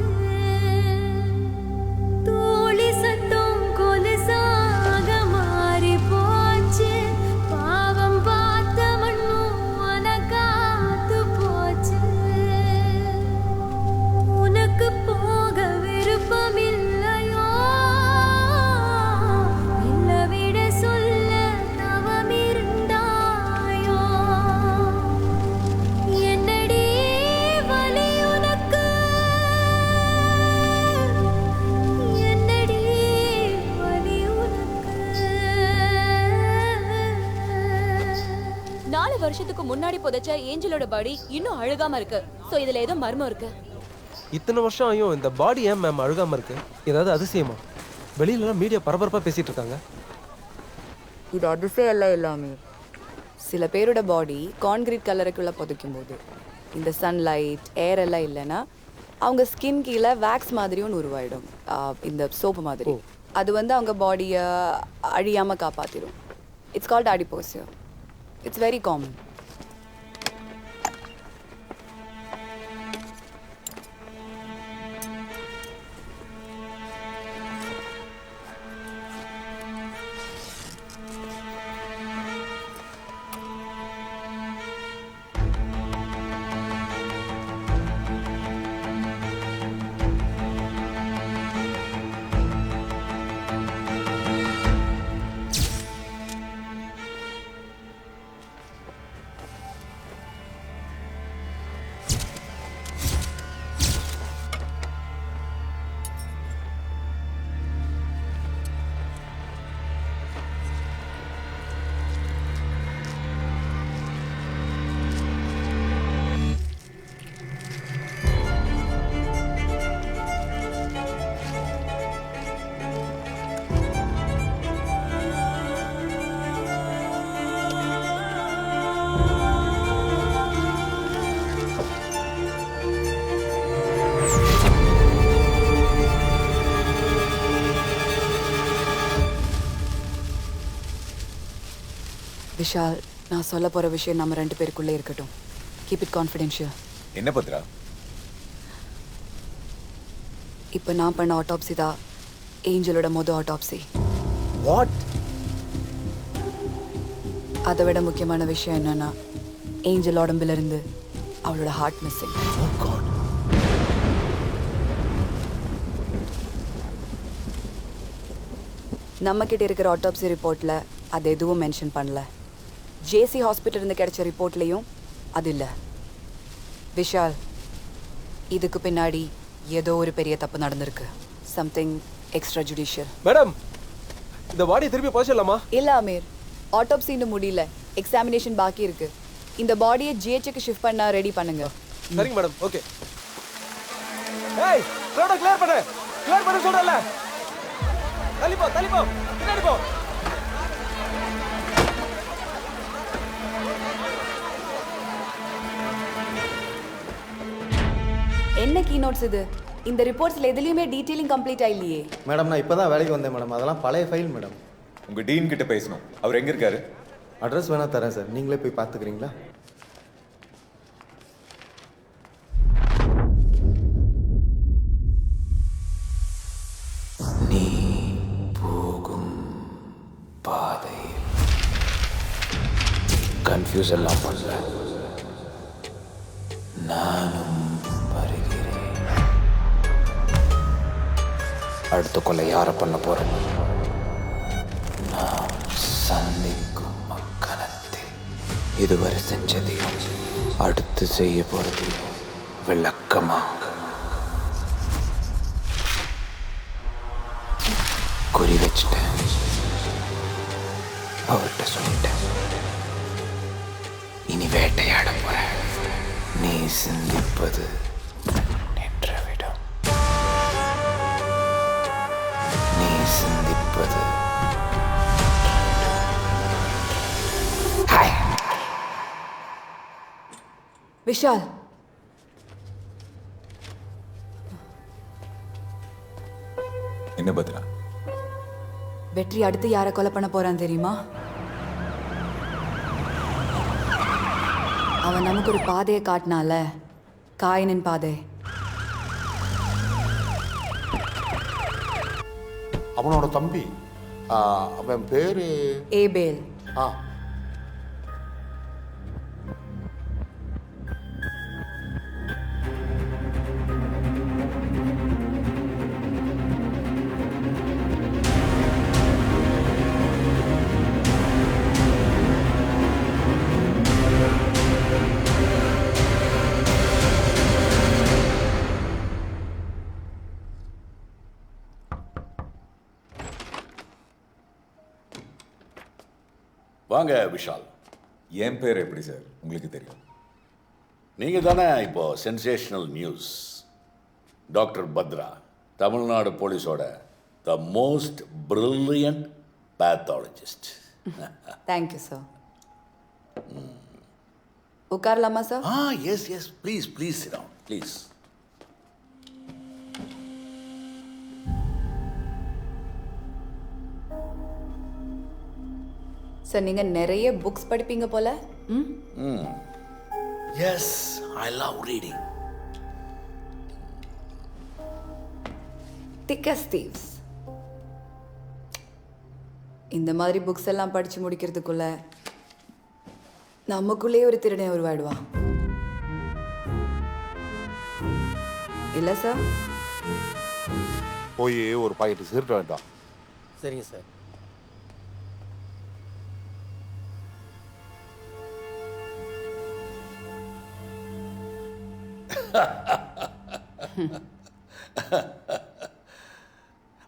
தூளி சத்தம் கொலுசாக மாறி போச்சு, பாவம் பார்த்த மண்ணும் உனக்காத்து போச்சு, உனக்கு போக விருப்பம் இல்லையோ, இல்ல விட சொல்ல தவம் இருந்தாயோ, என்னடி வலி உனக்கு, என்னடி வலி உனக்கு. 4 வருஷத்துக்கு முன்னாடி புதைச்ச ஏஞ்சலோட பாடி இன்னும் அழுகாம இருக்கு. சோ இதுல ஏதோ மர்மம் இருக்கு. இத்தனை வருஷம் ஆயும் இந்த பாடி ஏன் மேம் அழுகாம இருக்கு? ஏதாவது அதிசயமா? வெளியிலலாம் மீடியா பரபரப்பா பேசிட்டு இருக்காங்க. இது அதிசயம் எல்லாம் எல்லாமே. சில பேரோட பாடி கான்கிரீட் கலருக்குள்ள புதைக்கும் போது இந்த சன்லைட் ஏர் எல்லாம் இல்லைன்னா அவங்க ஸ்கின் கீழே வேக்ஸ் மாதிரி ஒன்று உருவாயிடும். இந்த சோப்பு மாதிரி. அது வந்து அவங்க பாடியை அழியாம காப்பாத்திடும். It's called adipocere. It's very common. Vishal, நான் சொல்ல போற விஷயம் நம்ம 2 பேருக்குள்ளே இருக்கட்டும். Keep it confidential. என்ன பத்ரா? இப்போ நான் பண்ண ஆட்டோப்சி தான் ஏஞ்சலோட மொதல் ஆட்டோப்சி. வாட்? அதை விட முக்கியமான விஷயம் என்னன்னா ஏஞ்சல் உடம்புல இருந்து அவளோட ஹார்ட் மிஸ்ஸிங். நம்ம கிட்ட இருக்கிற ஆட்டோப்சி ரிப்போர்ட்ல அது எதுவும் மென்ஷன் பண்ணல. ஜேசி ஹாஸ்பிட்டல் இருந்து கிடைச்ச ரிப்போர்ட்லயும் அது இல்லை. விஷால், இதுக்கு பின்னாடி ஏதோ ஒரு பெரிய தப்பு நடந்திருக்கு. Something extra judicial. மேடம், இந்த பாடியை திருப்பி புதைச்சிடலாமா? இல்ல அமீர், ஆட்டோப்சி இன்னும் முடியல. எக்ஸாமினேஷன் பாக்கி இருக்கு. இந்த பாடியை ஜிஹெச்சுக்கு ஷிஃப்ட் பண்ண ரெடி பண்ணுங்க. சரிங்க மேடம், ஓகே. ஏய், ரோட கிளியர் பண்ணு. கிளியர் பண்ண சொல்றல. தள்ளி போ, பின்னாடி போ. என்ன கீநோட்ஸ் இது? இந்த ரிப்போர்ட்ஸ்ல எதுலயுமே டீடைலிங் கம்ப்ளீட் ஆயில்லையே. மேடம், நான் இப்போ தான் வேலைக்கு வந்தேன் மேடம். அதெல்லாம் பழைய ஃபைல் மேடம். உங்கள் டீன் கிட்ட பேசணும். அவர் எங்கே இருக்காரு? அட்ரஸ் வேணா தரேன் சார், நீங்களே போய் பார்த்துக்கிறீங்களா? நீ போகும் பாதையில் கன்ஃபியூஸ் எல்லாம் பண்ணல. நானும் வருகிறேன். அடுத்த கொலை யாரை பண்ண போறேன்? நான் சந்திக்கும் மக்களத்தில் இதுவரை செஞ்சதையும் அடுத்து செய்ய போறதையும் விளக்கமாக குறி வச்சுட்டேன். அவர்கிட்ட சொல்லிட்டேன், இனி வேட்டையாட போற. நீ சிந்திப்பது நின்றுவிடும். நீ சிந்திப்பது விஷால், என்ன பத்ரா? வெற்றி அடுத்து யாரை கொலை பண்ண போறான் தெரியுமா? அவன் நமக்கு ஒரு பாதையை காட்டினால, காயினின் பாதை. அவனோட தம்பி, அவன் பேரு ஏபேல். வாங்க விஷால். என் பேர் எப்படி சார் உங்களுக்கு தெரியும்? நீங்கள் தானே இப்போ sensational news doctor Bhadra, Tamil Nadu போலீஸோட the most brilliant pathologist. Thank you sir. உட்காரலாமா sir? Yes please sit down please. Sir, நீங்க நிறைய புக்ஸ் படிப்பீங்க போல. Yes, I love reading. Thick as thieves. இந்த மாதிரி புக்ஸ் எல்லாம் படிச்சு முடிக்கிறதுக்குள்ள நமக்குள்ளே ஒரு திருடன் உருவாடுவான். இல்ல சார்? போய் ஒரு பாக்கெட் சிகரெட் வேண்டாம். சரிங்க sir.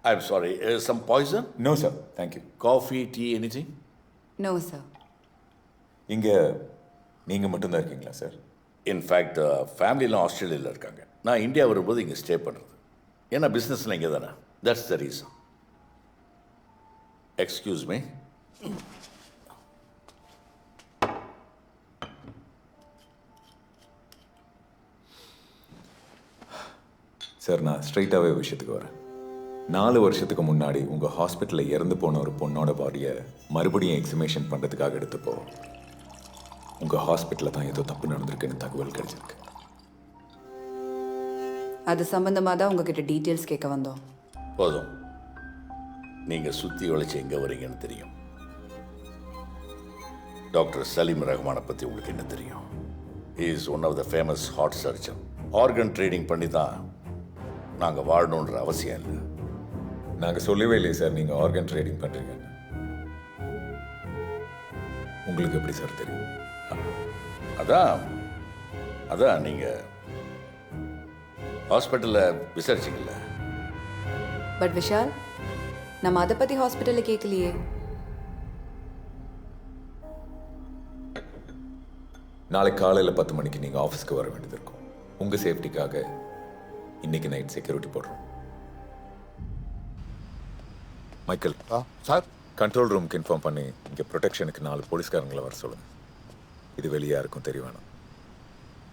I'm sorry, some poison? No sir, thank you. Coffee, tea, anything? No sir. இங்கே நீங்கள் மட்டும்தான் இருக்கீங்களா சார்? இன்ஃபேக்ட் ஃபேமிலிலாம் ஆஸ்திரேலியாவில் இருக்காங்க. நான் இந்தியா வரும்போது இங்கே ஸ்டே பண்ணுறது. ஏன்னா பிஸ்னஸில் இங்கே தானே. That's the reason. Excuse me. Sir, நான் ஸ்ட்ரைட்டாகவே விஷயத்துக்கு வரேன். 4 வருஷத்துக்கு முன்னாடி உங்கள் ஹாஸ்பிட்டலில் இறந்து போன ஒரு பொண்ணோட பாடியை மறுபடியும் எக்ஸிமேஷன் பண்ணுறதுக்காக எடுத்துப்போ உங்கள் ஹாஸ்பிட்டலில் தான் ஏதோ தப்பு நடந்திருக்குன்னு தகவல் கிடைச்சிருக்கு. அது சம்பந்தமாக தான் உங்ககிட்ட டீட்டெயில்ஸ் கேட்க வந்தோம். போதும், நீங்கள் சுற்றி உழைச்சி எங்கே வரீங்கன்னு தெரியும். டாக்டர் சலீம் ரஹ்மானை பற்றி உங்களுக்கு என்ன தெரியும்? He is one of the famous heart surgeon. Organ trading பண்ணி தான் நாங்கள் வாழணுன்ற அவசியம் இல்லை. நாங்கள் சொல்லவே இல்லையே சார் நீங்கள் ஆர்கன் ட்ரேடிங் பண்ணுறீங்கன்னு. உங்களுக்கு எப்படி சார் தெரியும்? அதான் நீங்கள் ஹாஸ்பிட்டலில் விசாரிச்சிங்கல்ல. பட் விஷால், நம்ம அதை பற்றி ஹாஸ்பிட்டலில் கேட்கலையே. நாளைக்கு காலையில் 10 மணிக்கு நீங்கள் ஆஃபீஸ்க்கு வர வேண்டியது இருக்கும். உங்கள் சேஃப்டிக்காக இன்னைக்கு நைட் செக்யூரிட்டி போடுறோம். மைக்கேல் சார், கண்ட்ரோல் ரூமுக்கு இன்ஃபார்ம் பண்ணி இங்கே ப்ரொடெக்ஷனுக்கு 4 போலீஸ்காரங்களை வர சொல்லுங்கள். இது வெளியே யாருக்கும் தெரிய வேணும்.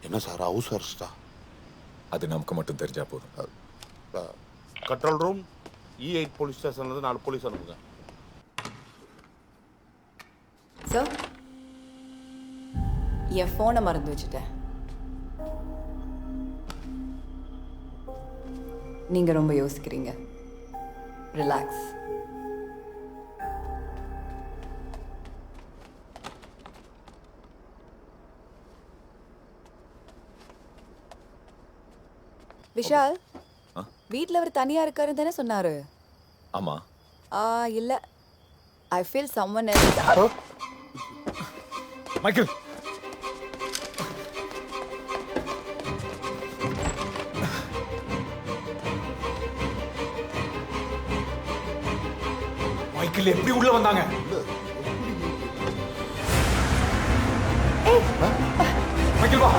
என்ன சார் ஹவுஸ் அரெஸ்டா? அது நமக்கு மட்டும் தெரிஞ்சா போதும். கண்ட்ரோல் ரூம் E8 போலீஸ் ஸ்டேஷன்லேருந்து 4 போலீஸ் அனுப்புங்க. சார், என் ஃபோனை மறந்து வச்சுட்டேன். நீங்கள் ரொம்ப யோசிக்கிறீங்க. ரிலாக்ஸ். விஷால், வீட்டில் அவர் தனியாக இருக்காருன்னு தானே சொன்னார்? ஆமாம். இல்லை, I feel someone else. Michael, Michael எப்படி உள்ள வந்தாங்க? மைக்கேல் வா.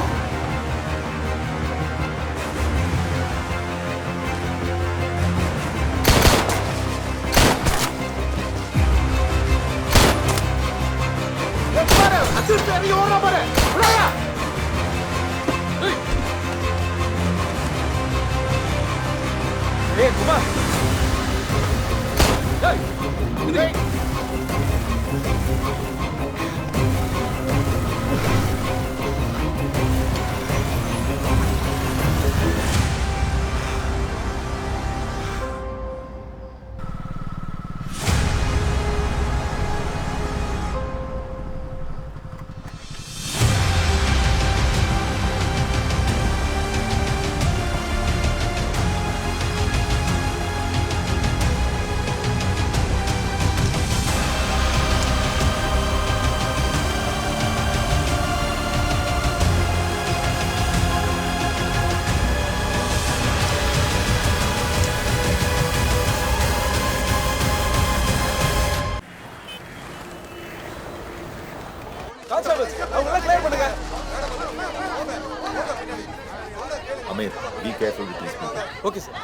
Amir, be careful with these people. Okay sir.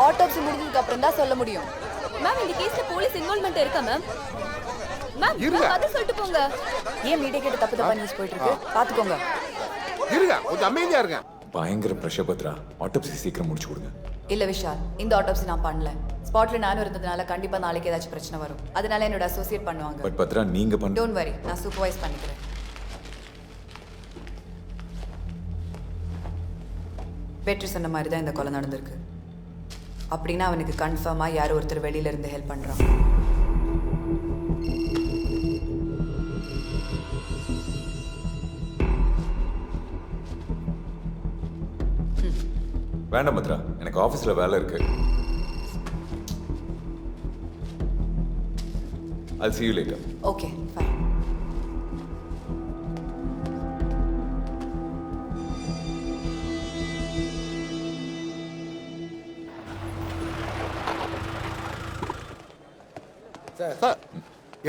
Autopsy முடிஞ்சதுக்கு அப்புறம் தான் சொல்ல முடியும். மேம், இந்த கேஸ்ல போலீஸ் இன்வால்வ்மென்ட் இருக்கா மேம்? மேம், பதில் சொல்லிட்டு போங்க. ஏன் மீடியா கிட்ட தப்பு தப்பா நியூஸ் போயிட்டு இருக்கு? பாத்துக்கோங்க. இருங்க, கொஞ்சம் அமைதியா இருங்க. பயங்கர ப்ரெஷர் பத்ரா. ஆட்டோப்சி சீக்கிரம் முடிச்சு கொடுங்க. இல்ல விஷால், இந்த ஆட்டோப்சி நான் பண்ணல. ஸ்பாட்ல நானும் இருந்ததுனால கண்டிப்பா நாளைக்கு ஏதாச்சும் பிரச்சனை வரும். அதனால என்னோட அசோசியேட் பண்ணுவாங்க. பட் பத்ரா, நீங்க பண்ண. டோன்ட் வரி, நான் சூப்பர்வைஸ் பண்ணிக்கிறேன். வெற்றி சொன்ன மாதிரி தான் இந்த கொலை நடந்திருக்கு. அப்படின்னா அவனுக்கு கன்ஃபார்மா யாரோ ஒருத்தர் வெளியில இருந்து ஹெல்ப் பண்றான். வேண்டாம் பத்ரா, எனக்கு ஆஃபீஸில் வேலை இருக்கு. I'll see you later. Okay, fine. Sir,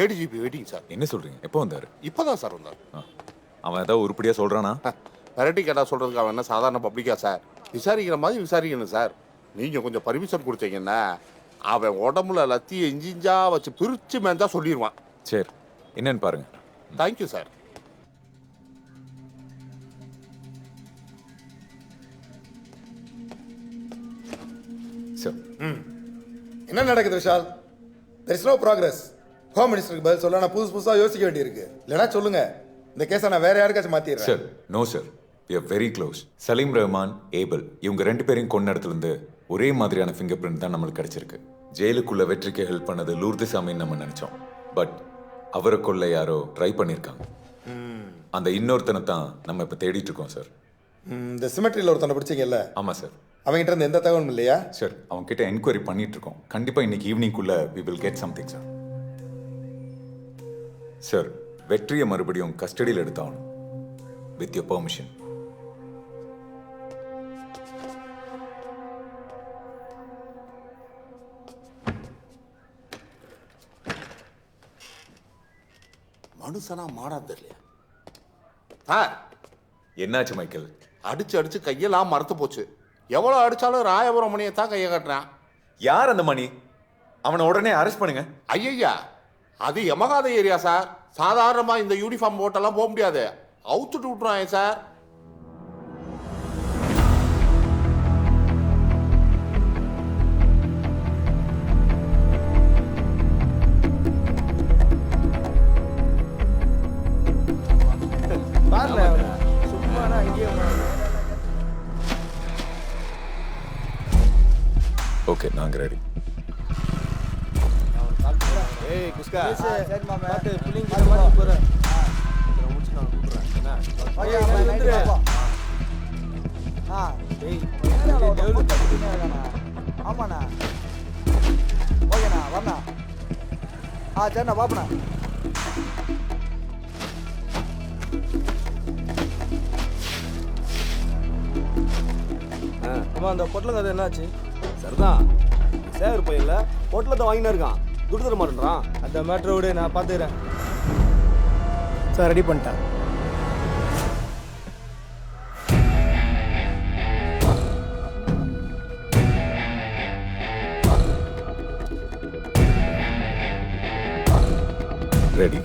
ADGP waiting sir. என்ன சொல்றீங்க? எப்போ வந்தாரு? இப்போதான் சார் வந்தார். அவன் ஏதாவது உருப்படியா சொல்றானா? வெரைட்டி கேட்டா சொல்றதுக்கு அவன் என்ன சாதாரண பப்ளிக்கா சார்? விசாரிக்கிற மாதிரி விசாரிக்கணும் சார். நீங்க கொஞ்சம் பர்மிஷன் கொடுத்தீங்கன்னா அவன் உடம்புல லத்தியை இஞ்சிஞ்சா வச்சு பிரிச்சு மேந்தா சொல்லிடுவான். சரி, என்னன்னு பாருங்க. Thank you sir. சார், என்ன நடக்குது Vishal? there is no progress. Home மினிஸ்டருக்கு பதில் சொல்ல நான் புதுசு புதுசாக யோசிக்க வேண்டியிருக்கு. இல்லைனா சொல்லுங்க, இந்த கேஸை நான் வேற யாருக்காச்சும் மாற்றிடுறேன். Sir, no sir. we are very close. Salim Rahman, Abel இவங்க 2 பேரையும் கொண்ட இடத்துலேருந்து ஒரே மாதிரியான ஃபிங்கர் பிரிண்ட் தான் நம்மளுக்கு கிடைச்சிருக்கு. ஜெயிலுக்குள்ள வெற்றிக்கு ஹெல்ப் பண்ணது லூர்துசாமின்னு நம்ம நினைச்சோம். பட் அவரை கொல்ல யாரோ ட்ரை பண்ணியிருக்காங்க. அந்த இன்னொருத்தனை தான் நம்ம இப்போ தேடிட்டு இருக்கோம் சார். இந்த சிமெட்ரியில் ஒருத்தனை பிடிச்சிங்கல்ல? ஆமாம் சார். அவங்ககிட்ட இருந்து எந்த தகவலும் இல்லையா? சார் அவங்க கிட்ட என்கொயரி பண்ணிட்டு இருக்கோம். கண்டிப்பாக இன்னைக்கு ஈவினிங்குள்ள we will get something sir. Sir வெற்றியை மறுபடியும் கஸ்டடியில் எடுத்தாகணும். With your permission. மனுஷனா மாடா தெரியல சார். என்னாச்சு மைக்கேல்? அடிச்சு கையெல்லாம் மறுத்து போச்சு. எவ்வளோ அடிச்சாலும் ராயபுரம் மணியை தான் கையை கட்டுறான். யார் அந்த மணி? அவனை உடனே அரெஸ்ட் பண்ணுங்க. ஐயா அது யமகாத ஏரியா சார். சாதாரணமாக இந்த யூனிஃபார்ம் போட்டெல்லாம் போக முடியாது. அவுத்துட்டு விட்டுருவாங்க சார். ஓகே நாங்க ரெடி. ஏய் குஸ்கா சரி மாமா பாத்து புளிங்க மாதிரி போற. முடிச்சு நான் கூப்பிடுறேன். என்ன ஓகே வந்துரு. டேய் டெவலப் பண்ணிட்டீங்கனா ஆமாண்ணா. ஓகேண்ணா வரண்ணா. சரிண்ணா பாப்பண்ணா. அம்மா அந்த பொட்டலம் கதை என்னாச்சு? சரிதான், சேகர் பையன்ல பொட்டலத்தை வாங்கினா இருக்கான், துட்டு தர மாட்டேன்றான். அந்த மேட்ரை விட நான் பார்த்துக்கிறேன் சார். ரெடி பண்ணிட்டேன். ரெடி.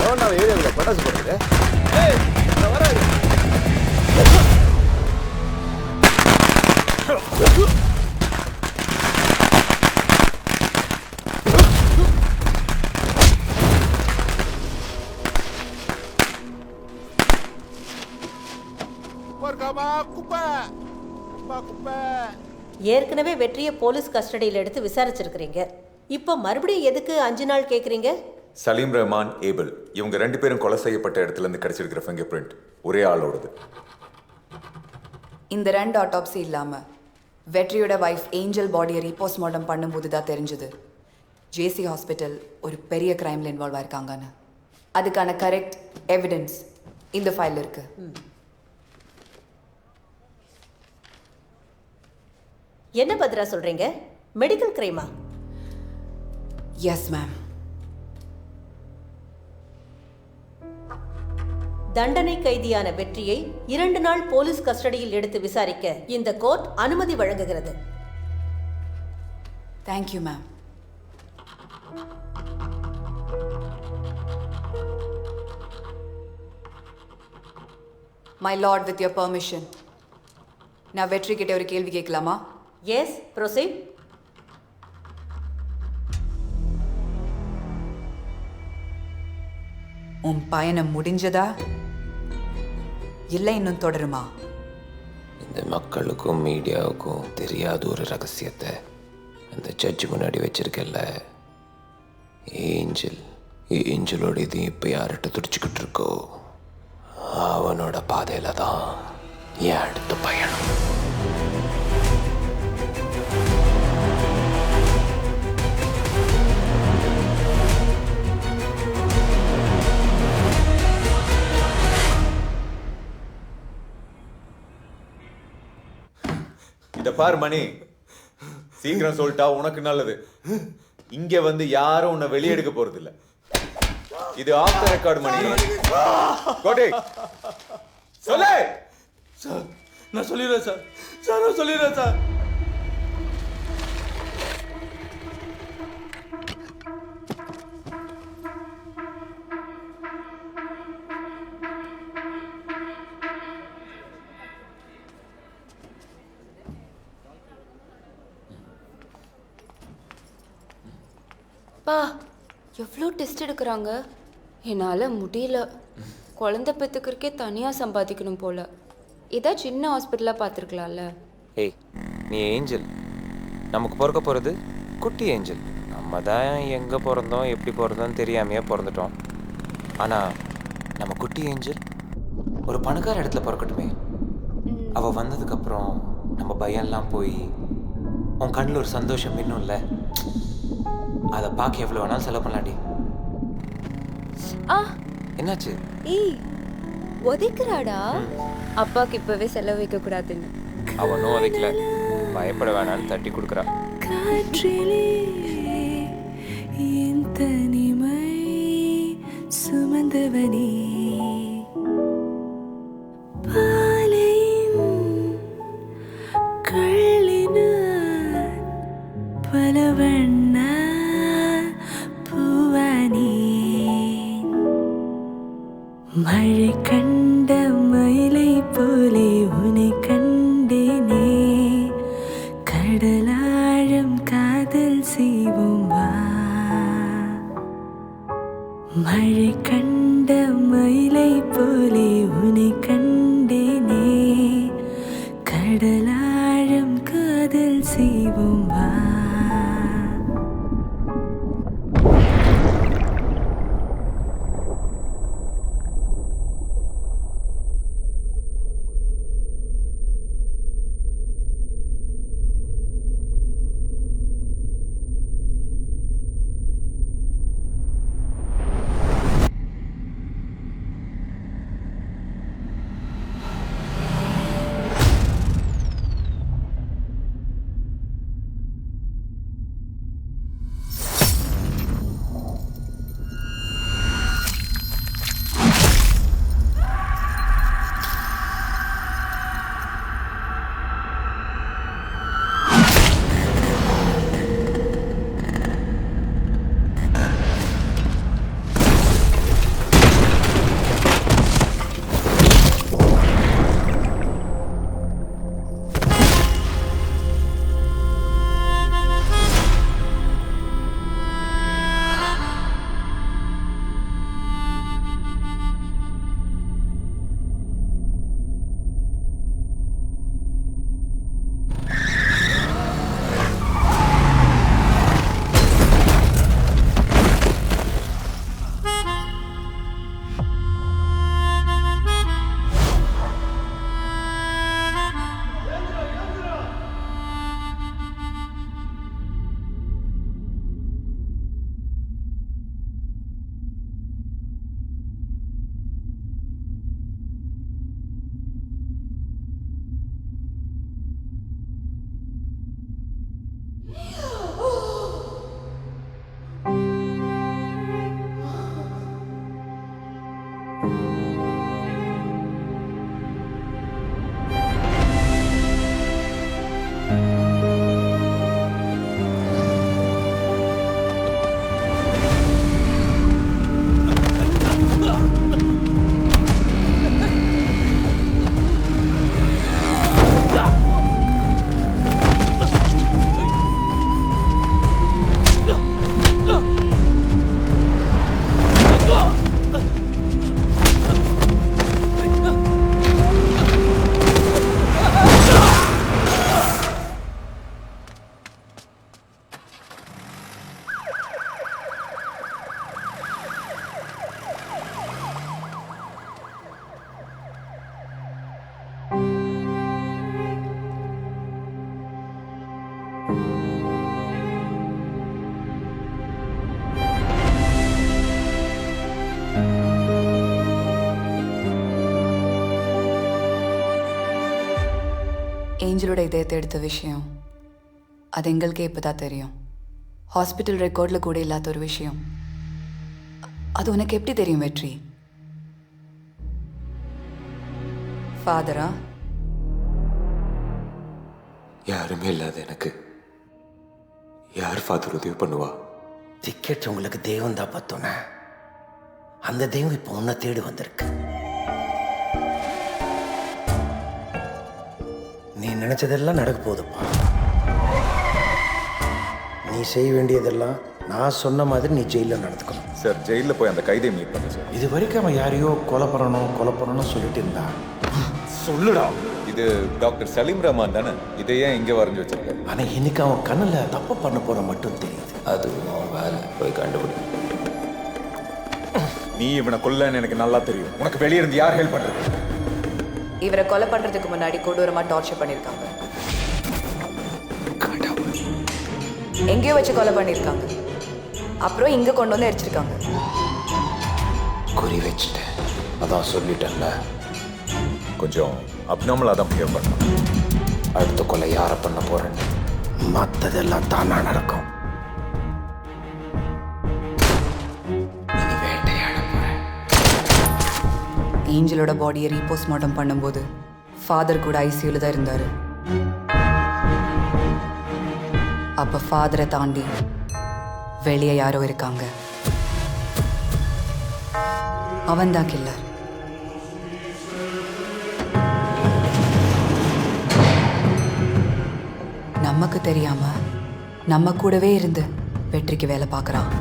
எவன் ஏரியாவில் பட்டாசு போடுறது? வராது. ஏற்கனவே வெற்றியை போலீஸ் கஸ்டடியில் எடுத்து விசாரிச்சிருக்கிறீங்க. இப்போ மறுபடியும் எதுக்கு 5 நாள் கேட்குறீங்க? சலீம் ரஹ்மான், ஏபல் இவங்க 2 பேரும் கொலை செய்யப்பட்ட இடத்துல இருந்து கிடைச்சிருக்கிற ஃபிங்கர் பிரிண்ட் ஒரே ஆளோடது. இந்த 2 ஆட்டோப்சி இல்லாமல் வெற்றியோட வைஃப் ஏஞ்சல் பாடியை ரீபோஸ்ட்மார்ட்டம் பண்ணும்போது தான் தெரிஞ்சுது ஜேசி ஹாஸ்பிட்டல் ஒரு பெரிய கிரைமில் இன்வால்வ் ஆயிருக்காங்கன்னு. அதுக்கான கரெக்ட் எவிடன்ஸ் இந்த ஃபைல் இருக்கு. என்ன பத்ரா சொல்றீங்க? மெடிக்கல் கிரைமா? Yes ma'am. தண்டனை கைதியான வெற்றியை 2 நாள் போலீஸ் கஸ்டடியில் எடுத்து விசாரிக்க இந்த கோர்ட் அனுமதி வழங்குகிறது. Thank you ma'am. My lord, with your permission நான் வெற்றி கிட்ட ஒரு கேள்வி கேட்கலாமா? Yes, proceed. உன் பயணம் முடிஞ்சதா இல்லை இன்னும் தொடருமா? இந்த மக்களுக்கும் மீடியாவுக்கும் தெரியாத ஒரு ரகசியத்தை அந்த ஜட்ஜு முன்னாடி வச்சிருக்கல. ஏஞ்சலோட இது இப்போ யார்கிட்ட துடிச்சுக்கிட்டு இருக்கோ அவனோட பாதையில தான் என் அடுத்த பயணம். இத பாரு மணி, சீக்கிரம் சொல்லிட்டா உனக்கு நல்லது. இங்க வந்து யாரும் உன்னை வெளியெடுக்க போறது இல்ல. இது ஆஃப் த ரெக்கார்ட் மணி. கோட்டை சொல்லு. சார் நான் சொல்லிடுறேன் சார். நான் சொல்லிடுறேன் சார். எவ்வளோ டெஸ்ட் எடுக்கிறாங்க, என்னால் முடியல. குழந்தை பெற்றுக்கிறக்கே தனியாக சம்பாதிக்கணும் போல. ஏதாவது சின்ன ஹாஸ்பிட்டலாக பார்த்துருக்கலாம்ல. ஏய், நீ ஏஞ்சல், நமக்கு பிறக்க போகிறது குட்டி ஏஞ்சல். நம்ம தான் எங்கே பிறந்தோம் எப்படி பிறந்தோம்னு தெரியாமையே பிறந்துட்டோம். ஆனால் நம்ம குட்டி ஏஞ்சல் ஒரு பணக்கார இடத்துல பிறக்கட்டுமே. அவள் வந்ததுக்கப்புறம் நம்ம பயம்லாம் போய் உன் கண்ணில் ஒரு சந்தோஷம் இன்னும்ல, அதை பார்க்க எவ்வளோ வேணாலும் செலவு பண்ணலாடி. என்னாச்சு? ஏய், உதைக்கிறாடா. அப்பாவுக்கு இப்போவே செலவு வைக்கக்கூடாதுன்னு. அவனும் உதைக்கல, பயப்பட வேணான்னு தட்டி கொடுக்குறா. காற்றிலே என் தனிமை சுமந்தவனே, பாலையும் கள்ளினான் பல வண்ண பூவானே, மழை கண்ட மயிலை போலே உன்னை கண்டேனே, கடலாழம் காதல் செய்வோம் வா, மழை கண்ட மயிலை போலே உன்னை கண்டேனே, கடலாழம் காதல் செய்வோம் வா. ஏஞ்சலோட இதயத்தை எடுத்த விஷயம் அது எங்களுக்கே இப்போ தான் தெரியும். ஹாஸ்பிட்டல் ரெக்கார்டில் கூட இல்லாத ஒரு விஷயம். அது உனக்கு எப்படி தெரியும் வெற்றி? ஃபாதரா? யாருமே இல்லாத எனக்கு யார் ஃபாதர் உதவி பண்ணுவா? டிக்கெட் உங்களுக்கு தெய்வம் தான் பார்த்தோன்னே அந்த தெய்வம் இப்போ உன்னை தேடி வந்திருக்கு. நீ நினைச்சதெல்லாம் நடக்க போகுதுப்பா. நீ செய்ய வேண்டியதெல்லாம் நான் சொன்ன மாதிரி நீ ஜெயிலில் நடந்துக்கணும். சார் ஜெயிலில் போய் அந்த கைதியை மீட் பண்ண சார். இது வரைக்கும் அவன் யாரையோ கொலை பண்ணணும்னு சொல்லிட்டு இருந்தா. சொல்லுடா. இது டாக்டர் சலீம் ரஹ்மான் தானே? இதை ஏன் இங்கே வரைஞ்சி வச்சிருக்க? ஆனால் இன்னைக்கு அவன் கண்ணில் தப்பு பண்ண போற மட்டும் தெரியுது. அது அவன் வேலை, போய் கண்டுபிடி. நீ இவனை கொல்லன்னு எனக்கு நல்லா தெரியும். உனக்கு வெளியே இருந்து யார் ஹெல்ப் பண்றது? இவரை கொலை பண்றதுக்கு முன்னாடி கொடூரமா டார்ச்சர் பண்ணிருக்காங்க. எங்கேயோ வச்சு கொலை பண்ணிருக்காங்க. அப்புறம் இங்க கொண்டு வந்து எரிச்சிருக்காங்க. குறி வச்சுட்டேன், அதான் சொல்லிட்டேன்ல. கொஞ்சம் அப்நார்மலாக தான் பிஹேவ் பண்ணலாம். அடுத்த கொலை யாரை பண்ண போறேன்னு மற்றதெல்லாம் தானா நடக்கும். ஏஞ்சலோட பாடியை ரீபோஸ்ட்மார்ட்டம் பண்ணும்போது ஃபாதர் கூட ஐசியூல தான் இருந்தாரு. அப்ப ஃபாதரை தாண்டி வெளியே யாரோ இருக்காங்க. அவன் தான் கில்லர். நமக்கு தெரியாம நம்ம கூடவே இருந்து வெற்றிக்கு வேலை பார்க்கறான்.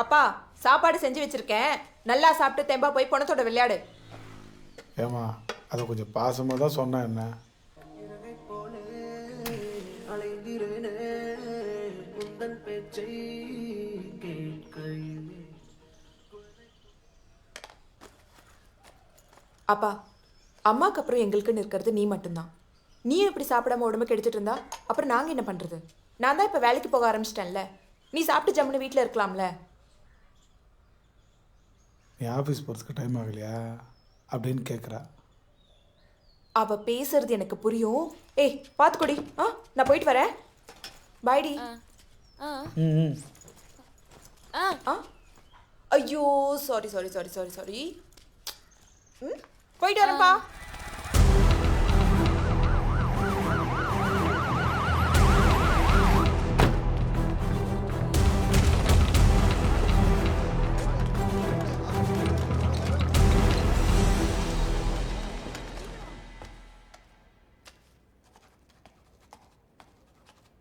அப்பா சாப்பாடு செஞ்சு வச்சிருக்கேன், நல்லா சாப்பிட்டு தெம்பா போய் பணத்தோட விளையாடு. ஏமா அதை கொஞ்சம் பாசமாக தான் சொன்னா என்ன? அப்பா அம்மாக்கு அப்புறம் எங்களுக்குன்னு இருக்கிறது நீ மட்டும்தான். நீ இப்படி சாப்பிடாம உடம்பு கெடுத்துட்டு இருந்தா அப்புறம் நாங்கள் என்ன பண்ணுறது? நான் தான் இப்போ வேலைக்கு போக ஆரம்பிச்சிட்டேன்ல. நீ சாப்பிட்டு ஜம்முன்னு வீட்டில் இருக்கலாம்ல. நீ ஆஃபீஸ் போகிறதுக்கு டைம் ஆகலையா அப்படின்னு கேட்குறா. அவ பேசுறது எனக்கு புரியும். ஏய் பார்த்துக்கொடி. நான் போயிட்டு வரேன். பாய்டி. ஐயோ sorry sorry sorry sorry sorry. போயிட்டு வரேன்ப்பா.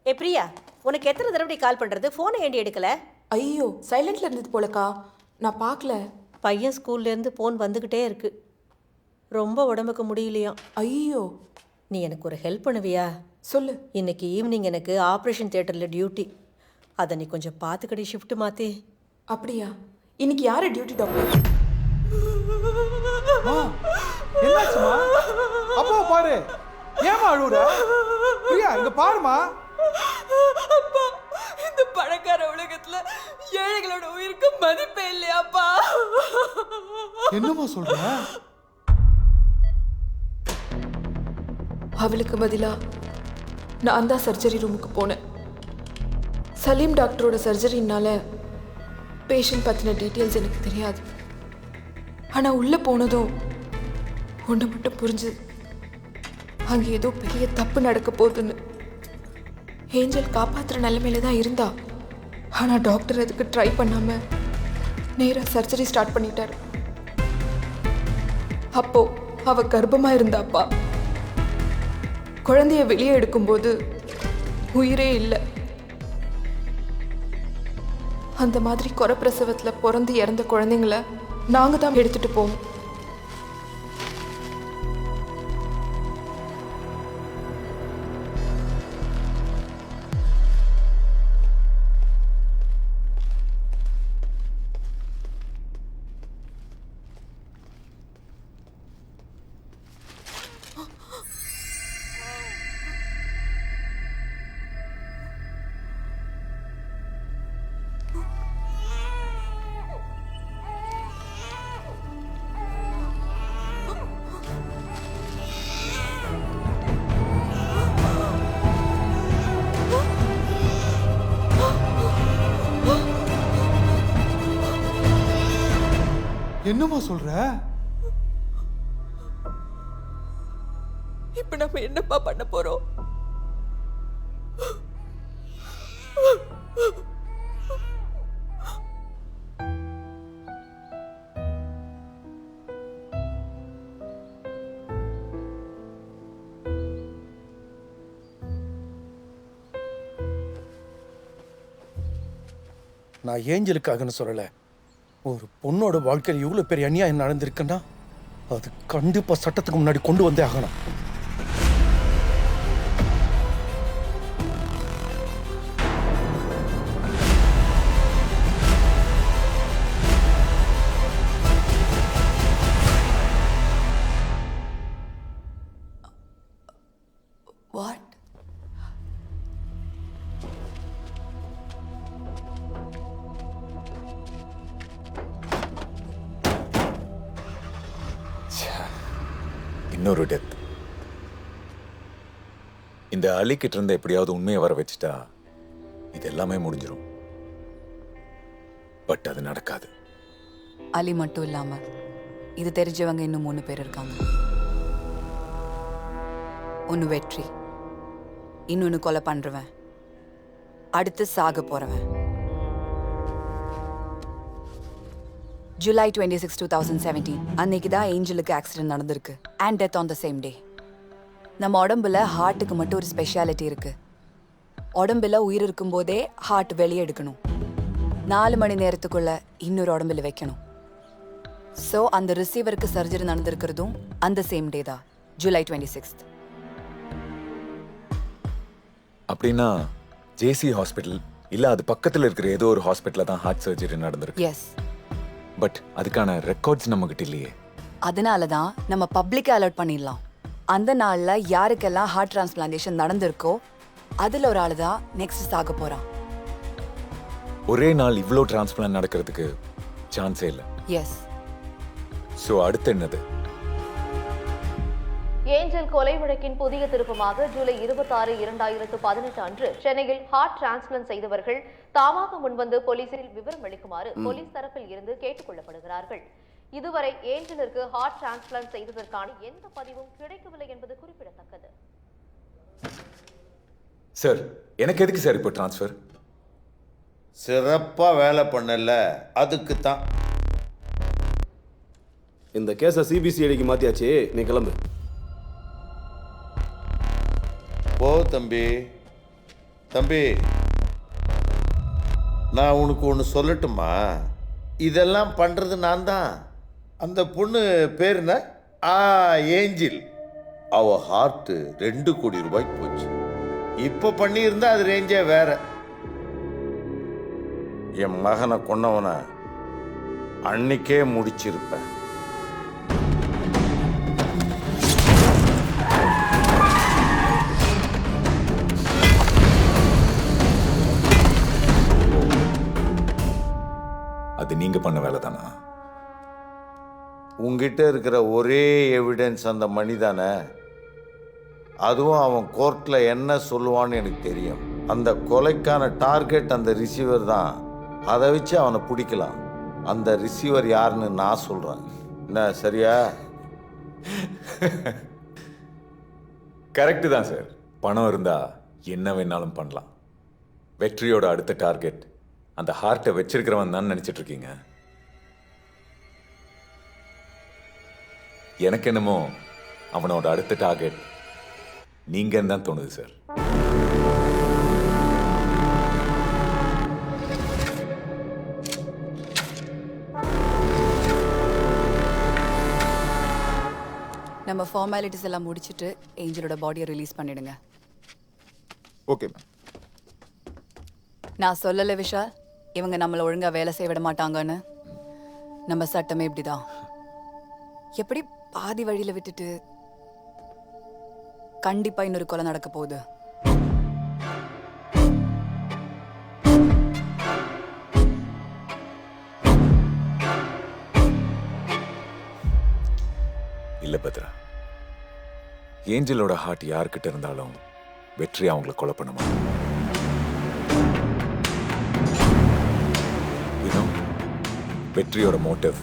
ஏ பிரியா, உனக்கு எத்தனை தடவை கால் பண்ணுறது? ஃபோனை ஏண்டி எடுக்கல? ஐயோ சைலண்ட்ல இருந்தது போலக்கா, நான் பார்க்கல. பையன் ஸ்கூல்லேருந்து ஃபோன் வந்துக்கிட்டே இருக்கு. ரொம்ப உடம்புக்கு முடியலையாம். ஐயோ, நீ எனக்கு ஒரு ஹெல்ப் பண்ணுவியா? சொல்லு. இன்னைக்கு ஈவினிங் எனக்கு ஆப்ரேஷன் தியேட்டரில் டியூட்டி. அதை நீ கொஞ்சம் பார்த்துக்கடி, ஷிஃப்ட் மாற்றி. அப்படியா? இன்னைக்கு யாரு டியூட்டி டாக்டர்? என்னாச்சுமா? அப்பா பாரு, ஏமா அழுவுற? பிரியா இங்க பாருமா. அப்பா, இந்த பணக்கார உலகத்துல ஏழைகளோட உயிருக்கு மதிப்பே இல்லையாப்பா. என்னமா சொல்ற? அவளுக்கு பதிலா நான் தான் சர்ஜரி ரூமுக்கு போனேன். சலீம் டாக்டரோட சர்ஜரினால பேஷண்ட் பற்றின டீட்டெயில்ஸ் எனக்கு தெரியாது. ஆனால் உள்ளே போனதும் ஒன்று மட்டும் புரிஞ்சுது, அங்கே ஏதோ பெரிய தப்பு நடக்க போகுதுன்னு. ஏஞ்சல் காப்பாற்றுற நிலைமையில தான் இருந்தா. ஆனால் டாக்டர் அதுக்கு ட்ரை பண்ணாமல் நேராக சர்ஜரி ஸ்டார்ட் பண்ணிட்டார். அப்போ அவ கர்ப்பமாக இருந்தாப்பா. குழந்தைய வெளியே எடுக்கும்போது உயிரே இல்லை. அந்த மாதிரி குறப்பிரசவத்தில் பிறந்து இறந்த குழந்தைங்கள நாங்கள் தான் எடுத்துட்டு போவோம். என்னம்மா சொல்ற? இப்ப நம்ம என்னப்பா பண்ண போறோம்? நான் ஏஞ்சலுக்காகன்னு சொல்லலை. ஒரு பொண்ணோட வாழ்க்கையில் இவ்வளோ பெரிய அநியாயம் நடந்திருக்குன்னா அது கண்டிப்பாக சட்டத்துக்கு முன்னாடி கொண்டு வந்தே ஆகணும். What? இன்னொரு டெத். இந்த அலிக்கிட்ட இருந்து எப்படியாவது உண்மையை வர வச்சுட்டா இது எல்லாமே முடிஞ்சிடும். பட் அது நடக்காது. அலி மட்டும் இல்லாம இது தெரிஞ்சவங்க இன்னும் 3 பேர் இருக்காங்க. ஒன்று வெற்றி, இன்னொன்று கொலை பண்றவன், அடுத்து சாக போறவன். July 26, 2017 அன்னைக்கு தான் ஏஞ்சலுக்கு ஆக்சிடென்ட் நடந்திருக்கு. And death on the same day. நம்ம உடம்புல ஹார்ட்டுக்கு மட்டும் ஒரு ஸ்பெஷாலிட்டி இருக்கு. உடம்புல உயிர் இருக்கும்போதே ஹார்ட் வெளியே எடுக்கணும். 4 மணி நேரத்துக்குள்ள இன்னொரு உடம்புல வைக்கணும். ஸோ அந்த ரிசீவருக்கு சர்ஜரி நடந்திருக்கிறதும் அந்த சேம் டே தான், July 26. அப்படின்னா ஜேசி ஹாஸ்பிட்டல் இல்ல அது பக்கத்துல இருக்கிற ஏதோ ஒரு ஹாஸ்பிட்டல்ல தான் ஹார்ட் சர்ஜரி நடந்திருக்கு. எஸ். பட் அதுக்கான ரெக்கார்ட்ஸ் நம்ம கிட்ட இல்லையே. அதனால தான் நம்ம பப்ளிக் அலர்ட் பண்ணிடலாம். அந்த நாள்ல யாருக்கெல்லாம் ஹார்ட் டிரான்ஸ்பிளான்டேஷன் நடந்திருக்கோ அதுல ஒரு ஆளு தான் நெக்ஸ்ட் சாக போறான். ஒரே நாள் இவ்ளோ டிரான்ஸ்பிளான்ட் நடக்கிறதுக்கு சான்ஸே இல்லை. எஸ். ஸோ அடுத்து என்னது? ஏஞ்சல் கொலை வழக்கின் புதிய திருப்பமாக ஜூலை 26, 2018 அன்று சென்னையில் ஹார்ட் டிரான்ஸ்பிளான்ட் செய்தவர்கள் தாமாக முன்வந்து போலீசில் விவரம் அளிக்குமாறு போலீஸ் தரப்பில் இருந்து கேட்டுக் கொள்ளப்படுகிறார்கள். இதுவரை ஏஞ்சலிற்கு ஹார்ட் டிரான்ஸ்பிளான்ட் செய்ததற்கான எந்த பதிவும் கிடைக்கவில்லை என்பது குறிப்பிடத்தக்கது. சார், எனக்கு எதுக்கு சார் இப்போ டிரான்ஸ்ஃபர்? சிறப்பா வேலை பண்ணல, அதுக்கு தான். இந்த கேஸை சிபிசிஐடிக்கு மாத்தியாச்சு, நீ கிளம்பு. போ தம்பி. தம்பி, நான் உனக்கு ஒன்று சொல்லட்டுமா? இதெல்லாம் பண்ணுறது நான் தான். அந்த பொண்ணு பேர் என்ன? ஏஞ்சில். அவ ஹார்ட்டு 2 கோடி ரூபாய்க்கு போச்சு. இப்போ பண்ணியிருந்தா அது ரேஞ்சே வேற. என் மகனை கொன்னவனை அன்னைக்கே முடிச்சிருப்பேன். அது நீங்க பண்ண வேலை தானா? உங்ககிட்ட இருக்கிற ஒரே எவிடன்ஸ் அந்த மணி தானே. அதுவும் அவன் கோர்ட்ல என்ன சொல்லுவான்னு எனக்கு தெரியும். அந்த கொலைக்கான டார்கெட் அந்த ரிசீவர் தான். அதை வச்சு அவனை பிடிக்கலாம். அந்த ரிசீவர் யாருன்னு நான் சொல்றேன். என்ன சரியா? கரெக்டு தான் சார். பணம் இருந்தா என்ன வேணாலும் பண்ணலாம். வெற்றியோட அடுத்த டார்கெட் அந்த ஹார்ட்டை வச்சிருக்கிறவன் தான் நினைச்சிட்டு இருக்கீங்க. எனக்கு என்னமோ அவனோட அடுத்த டார்கெட் நீங்க தான் தோணுது சார். நம்ம ஃபார்மாலிட்டிஸ் எல்லாம் முடிச்சிட்டு ஏஞ்சலோட பாடியை ரிலீஸ் பண்ணிடுங்க. Okay ma'am. நான் சொல்லலை விஷால், இவங்க நம்மளை ஒழுங்கா வேலை செய்ய விட மாட்டாங்கன்னு. நம்ம சட்டமே இப்படிதான். எப்படி பாதி வழியில விட்டுட்டு கண்டிப்பா இன்னொரு கொலை நடக்க போகுது. இல்ல பத்ரா, ஏஞ்சலோட ஹார்ட் யார்கிட்ட இருந்தாலும் வெற்றி அவங்களை கொலை பண்ண மாட்டாங்க. வெற்றியோட மோட்டிவ்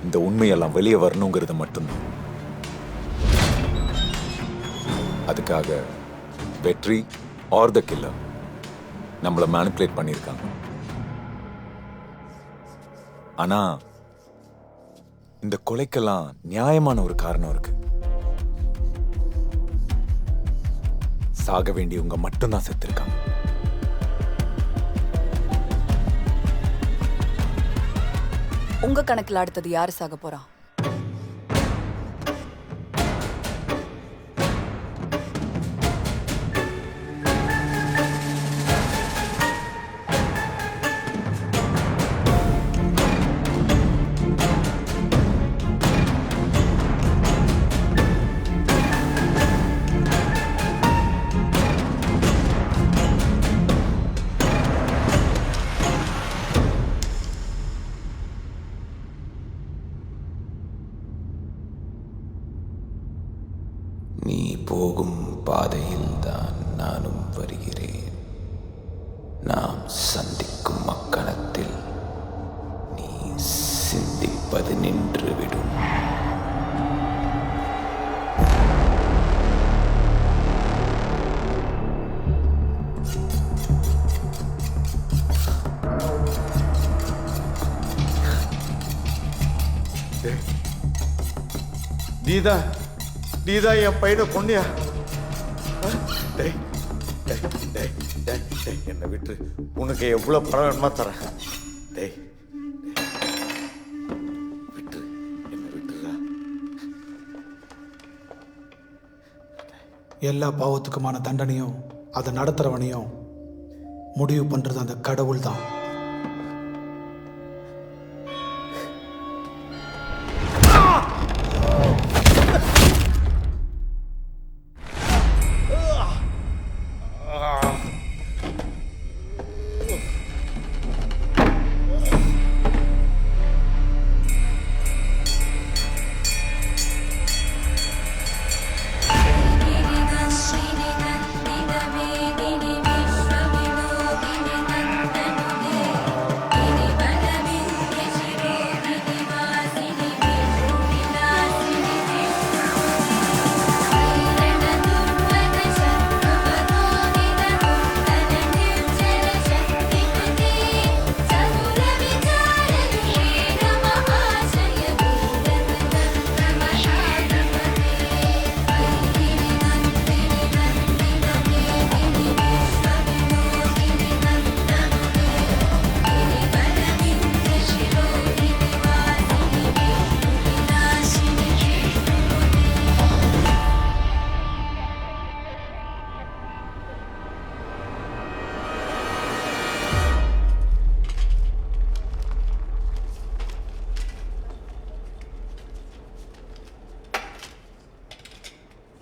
இந்த உண்மையெல்லாம் வெளியே வரணுங்கிறது மட்டும்தான். அதுக்காக வெற்றி ஆர் த கில்லர் நம்மளை மேனிப்புலேட் பண்ணியிருக்காங்க. ஆனா இந்த கொலைக்கெல்லாம் நியாயமான ஒரு காரணம் இருக்கு. சாக வேண்டியவங்க மட்டும்தான் செத்துருக்காங்க. உங்க கணக்குல அடுத்தது யாரு சாக போறா? நீ போகும் பாதையில்தான் நானும் வருகிறேன். நாம் சந்திக்கும் அக்கணத்தில் நீ சிந்திப்பது நின்றுவிடும். நீதான் என் பையனை கொன்னியா? என்னை விட்டு உனக்கு எவ்வளவு பணம் வேணுமா தரேன். டேய் விட்டு என்னை விட்டுறா. எல்லா பாவத்துக்குமான தண்டனையும் அதை நடத்துறவனையும் முடிவு பண்றது அந்த கடவுள் தான்.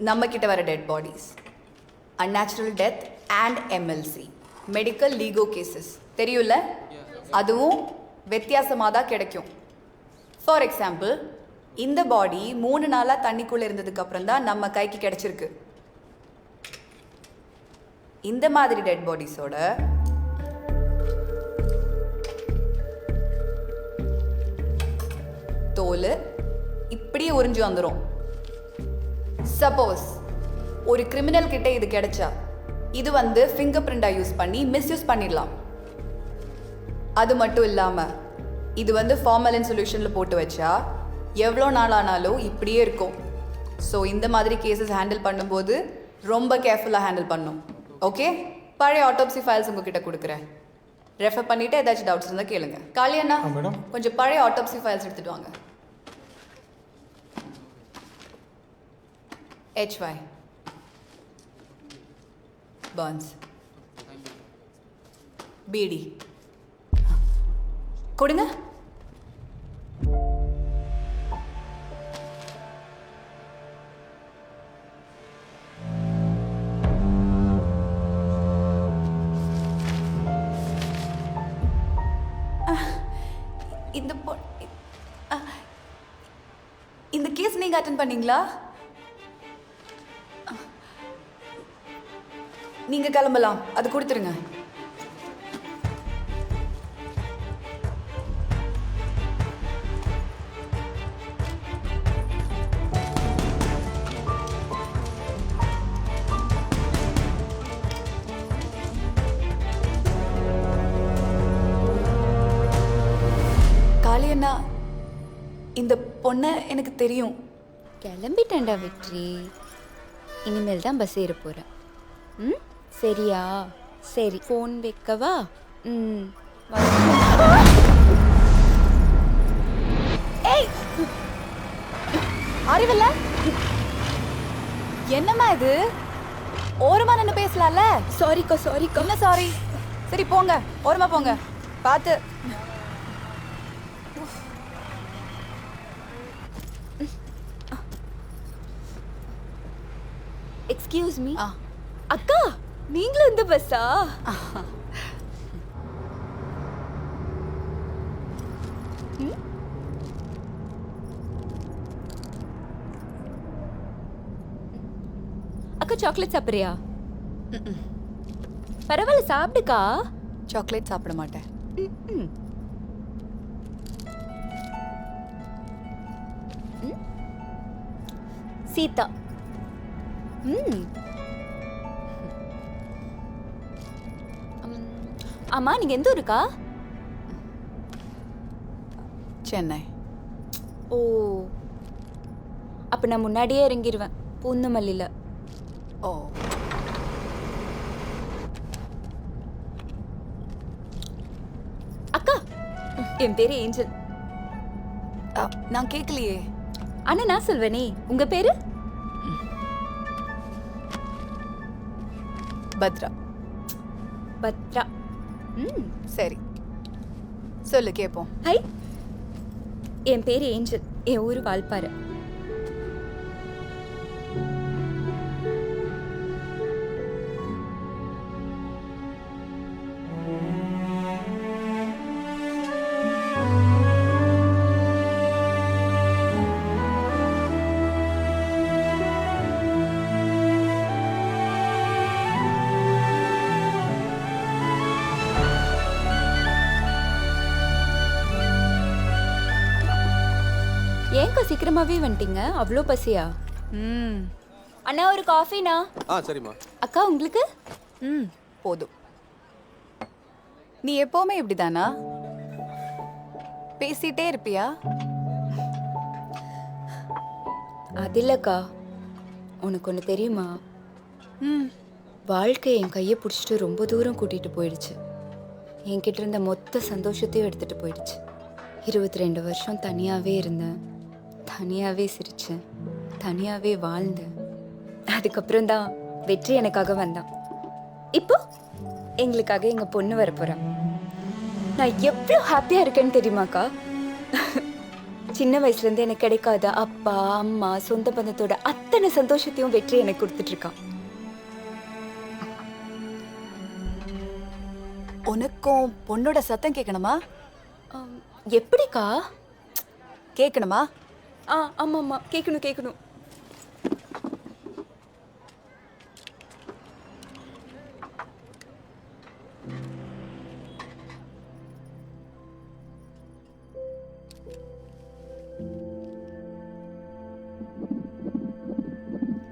நம்ம கிட்ட வர dead bodies unnatural death and MLC medical legal cases தெரியும்ல, அதுவும் வித்தியாசமாக தான் கிடைக்கும். ஃபார் எக்ஸாம்பிள், இந்த பாடி 3 நாளாக தண்ணிக்குள்ளே இருந்ததுக்கு அப்புறம் தான் நம்ம கைக்கு கிடைச்சிருக்கு. இந்த மாதிரி டெட் பாடிஸோட தோல் இப்படியே உறிஞ்சு வந்துடும். சப்போஸ் ஒரு கிரிமினல் கிட்ட இது கிடைச்சா இது வந்து ஃபிங்கர் பிரிண்டா யூஸ் பண்ணி மிஸ்யூஸ் பண்ணிடலாம். அது மட்டும் இல்லாம இது வந்து ஃபார்மலின் சொல்யூஷன்ல போட்டு வச்சா எவ்வளோ நாள் ஆனாலும் இப்படியே இருக்கும். ஸோ இந்த மாதிரி கேசஸ் ஹேண்டில் பண்ணும்போது ரொம்ப கேர்ஃபுல்லாக ஹேண்டில் பண்ணும். ஓகே, பழைய ஆட்டோப்சி ஃபைல்ஸ் உங்ககிட்ட கொடுக்குறேன். ரெஃபர் பண்ணிட்டு ஏதாச்சும் டவுட்ஸ் இருந்தால் கேளுங்க. காளியண்ணா, கொஞ்சம் பழைய ஆட்டோப்சி ஃபைல்ஸ் எடுத்துட்டு வாங்க. HY Burns BD கொடுங்க. இந்த கேஸ் நீங்க அட்டெண்ட் பண்ணீங்களா? நீங்க கிளம்பலாம், அது கொடுத்துருங்க. இந்த பொண்ணை எனக்கு தெரியும். கிளம்பிட்டேன்டா வெற்றி. இனிமேல் தான் பஸ் ஏற போகிறேன். ம் சரியா? சரி, ஃபோன் வைக்கவா? ம். ஏய், அறிவில்ல? என்னம்மா இது? ஓரமா நின்று பேசலாம்ல? சாரிக்கா சாரிக்கா. என்ன சாரி? சரி போங்க, ஓரமா போங்க. பார்த்து. Excuse me. அக்கா, நீங்களும் இந்த பஸ்ஸா? அக்கா சாக்லேட் சாப்பிட்றியா? பரவாயில்ல சாப்பிடுக்கா. சாக்லேட் சாப்பிட மாட்டேன். சீதா. ஆமா, நீங்க எந்த ஊருக்கா? சென்னை. ஓ, அப்ப நான் முன்னாடியே இறங்கிடுவேன் பூந்தமல்லியில. ஓ, அக்கா என் பேரு ஏஞ்சல். நான் கேட்கலையே. ஆனா நான் சொல்வேனே. உங்க பேரு? பத்ரா. பத்ரா. சரி, சொல்லு கேட்போம். ஹை, என் பேரு ஏஞ்சல். என் ஊரு வால்பாறை. ஏன்க்கா சீக்கிரமாவே வந்துட்டீங்க? அவ்வளோ பசியா? அண்ணா ஒரு காஃபினா? சரிம்மா. அக்கா உங்களுக்கு? போதும். நீ எப்பவுமே இப்படிதானா? பேசிட்டே இருப்பியா? அது இல்லக்கா, உனக்கு ஒன்று தெரியுமா? வாழ்க்கை என் கையை பிடிச்சிட்டு ரொம்ப தூரம் கூட்டிட்டு போயிடுச்சு. என்கிட்ட இருந்த மொத்த சந்தோஷத்தையும் எடுத்துட்டு போயிடுச்சு. 22 வருஷம் தனியாவே இருந்தேன், தனியாவே சிரிச்சேன், தனியாவே வாழ்ந்தேன். அதுக்கப்புறம் தான் வெற்றி எனக்காக வந்தான். இப்போ எங்களுக்காக எங்க பொண்ணு வர போறான். நான் எவ்வளோ ஹாப்பியா இருக்கேன்னு தெரியுமாக்கா? சின்ன வயசுல இருந்து எனக்கு கிடைக்காத அப்பா அம்மா சொந்த பந்தத்தோட அத்தனை சந்தோஷத்தையும் வெற்றி எனக்கு கொடுத்துட்டு இருக்கான். உனக்கும் பொண்ணோட சத்தம் கேட்கணுமா? எப்படிக்கா கேட்கணுமா? ஆமாம்மா, கேட்கணும் கேட்கணும்.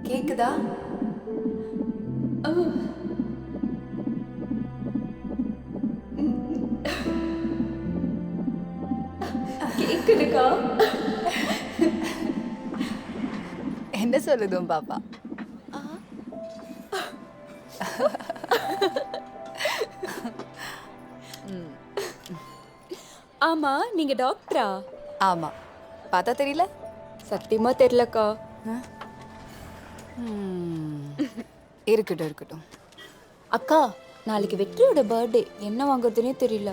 கேக்குதா? கேக்குதுக்கா. என்ன சொல்லுதும் பாப்பா? ஆமா, நீங்க டாக்டரா? ஆமா. பார்த்தா தெரியல? சத்தியமா தெரியலக்கா. இருக்கட்டும் இருக்கட்டும். அக்கா, நாளைக்கு வெற்றியோட பர்த்டே. என்ன வாங்குறதுனே தெரியல.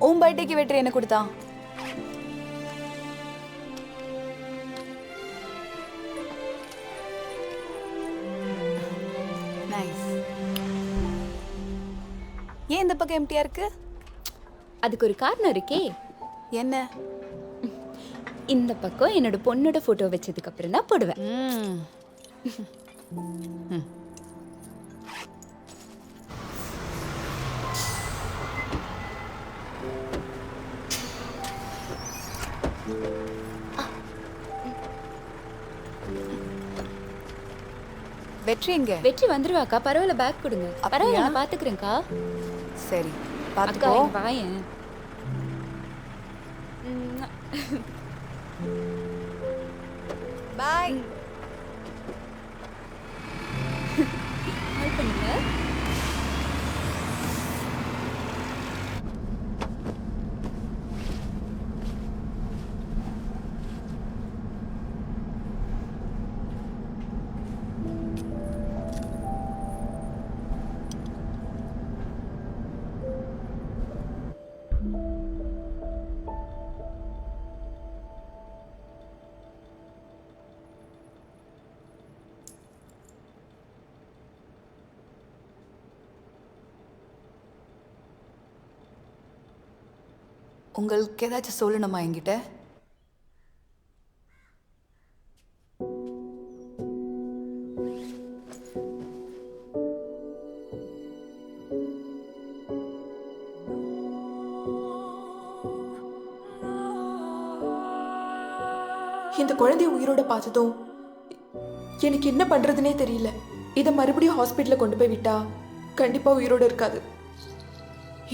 உன் பர்த்டேக்கு வெற்றி என்ன கொடுத்தான்? நைஸ். ஏன் இந்த பக்கம் எம்டியா இருக்கு? அதுக்கு ஒரு காரணம் இருக்கே. என்ன? இந்த பக்கம் என்னோட பொண்ணோட போட்டோ வச்சதுக்கு அப்புறம் தான் போடுவேன். வெற்றி எங்க? வெற்றி வந்துருவாக்கா. பரவாயில்ல, பேக் கொடுங்க. பரவாயில்ல, நான் பாத்துக்கிறேன்க்கா. சரி, அக்கா பாத்துக்கோ. வாயேன். பாய். கால் பண்ணுங்க. உங்களுக்கு ஏதாச்சும் சொல்லணுமா என்கிட்ட? இந்த குழந்தைய உயிரோட பார்த்ததும் எனக்கு என்ன பண்றதுனே தெரியல. இதை மறுபடியும் ஹாஸ்பிட்டல்ல கொண்டு போய் விட்டா கண்டிப்பா உயிரோட இருக்காது.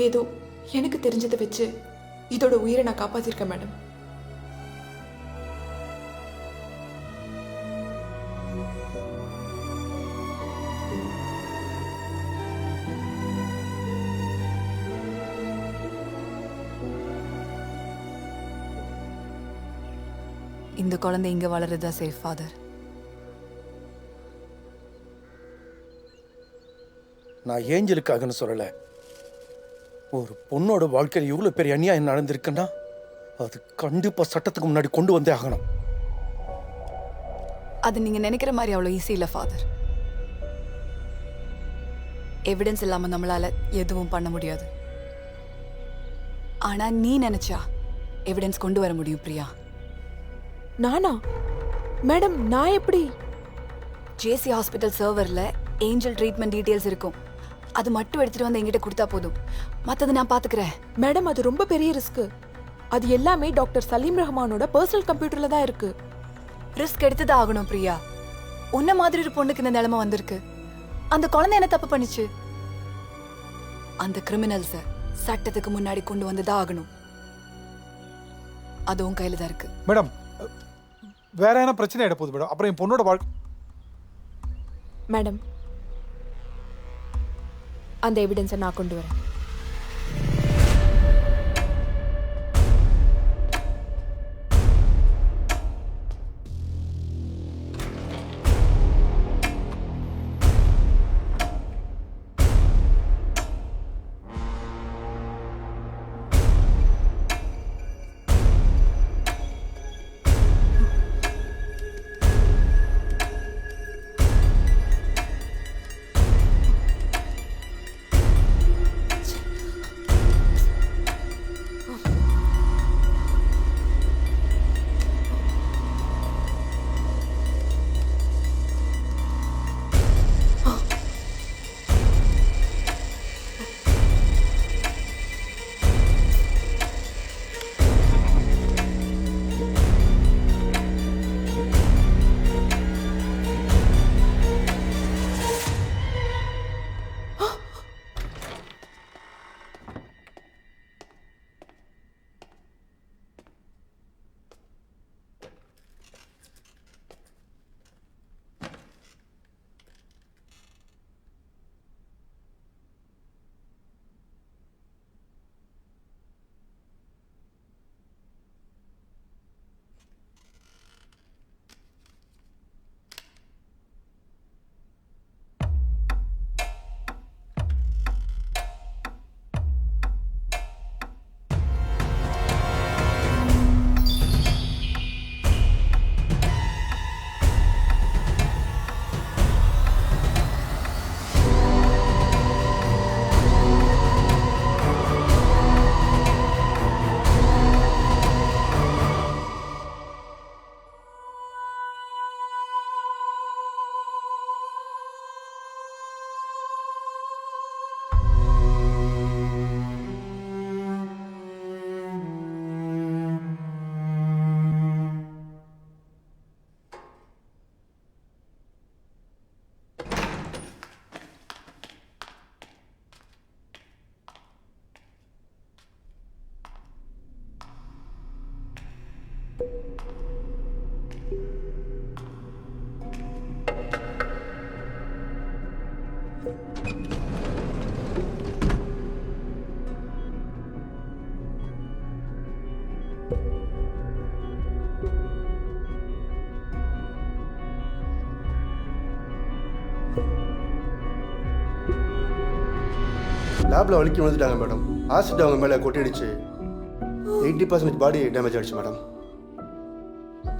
ஏதோ எனக்கு தெரிஞ்சதை வச்சு இதோட உயிரை நான் காப்பாத்திருக்கேன் மேடம். இந்த குழந்தை இங்க வளருதா சேஃப் ஃபாதர்? நான் ஏஞ்சலுக்காகன்னு சொல்லலை. ஒரு பொண்ணோட வாழ்க்கையில் இவ்வளோ பெரிய அநியாயம் நடந்திருக்குன்னா அது கண்டிப்பாக சட்டத்துக்கு முன்னாடி கொண்டு வந்தே ஆகணும். அது நீங்க நினைக்கிற மாதிரி அவ்வளோ ஈஸி இல்லை ஃபாதர். எவிடன்ஸ் இல்லாம நம்மளால எதுவும் பண்ண முடியாது. ஆனா நீ நினைச்சா எவிடன்ஸ் கொண்டு வர முடியும் பிரியா. நானா? மேடம் நான் எப்படி? ஜேசி ஹாஸ்பிட்டல் சர்வர்ல ஏஞ்சல் ட்ரீட்மெண்ட் டீடைல்ஸ் இருக்கும். அது மட்டும் எடுத்துட்டு வந்து என்கிட்ட கொடுத்தா போதும். மத்தது நான் பாத்துக்கிறேன். மேடம் அது ரொம்ப பெரிய ரிஸ்க். அது எல்லாமே டாக்டர் சலீம் ரஹ்மானோட பர்சனல் கம்ப்யூட்டர்ல தான் இருக்கு. ரிஸ்க் எடுத்துதான் ஆகணும் பிரியா. உன்ன மாதிரி ஒரு பொண்ணுக்கு இந்த நிலைமை வந்திருக்கு. அந்த குழந்தை என்ன தப்பு பண்ணுச்சு? அந்த கிரிமினல்ஸ சட்டத்துக்கு முன்னாடி கொண்டு வந்துதான் ஆகணும். அதுவும் கையில தான் இருக்கு. மேடம் வேற என்ன பிரச்சனை ஆயிட போகுது மேடம்? அப்புறம் என் பொண்ணோட வாழ்க்கை. மேடம் அந்த எவிடன்ஸை நான் கொண்டு வரேன். லேபில் வலிக்கி வந்துட்டாங்க மேடம். ஆசிட் அவங்க மேலே கொட்டிடுச்சு. 80% பாடி டேமேஜ் ஆகிடுச்சு மேடம்.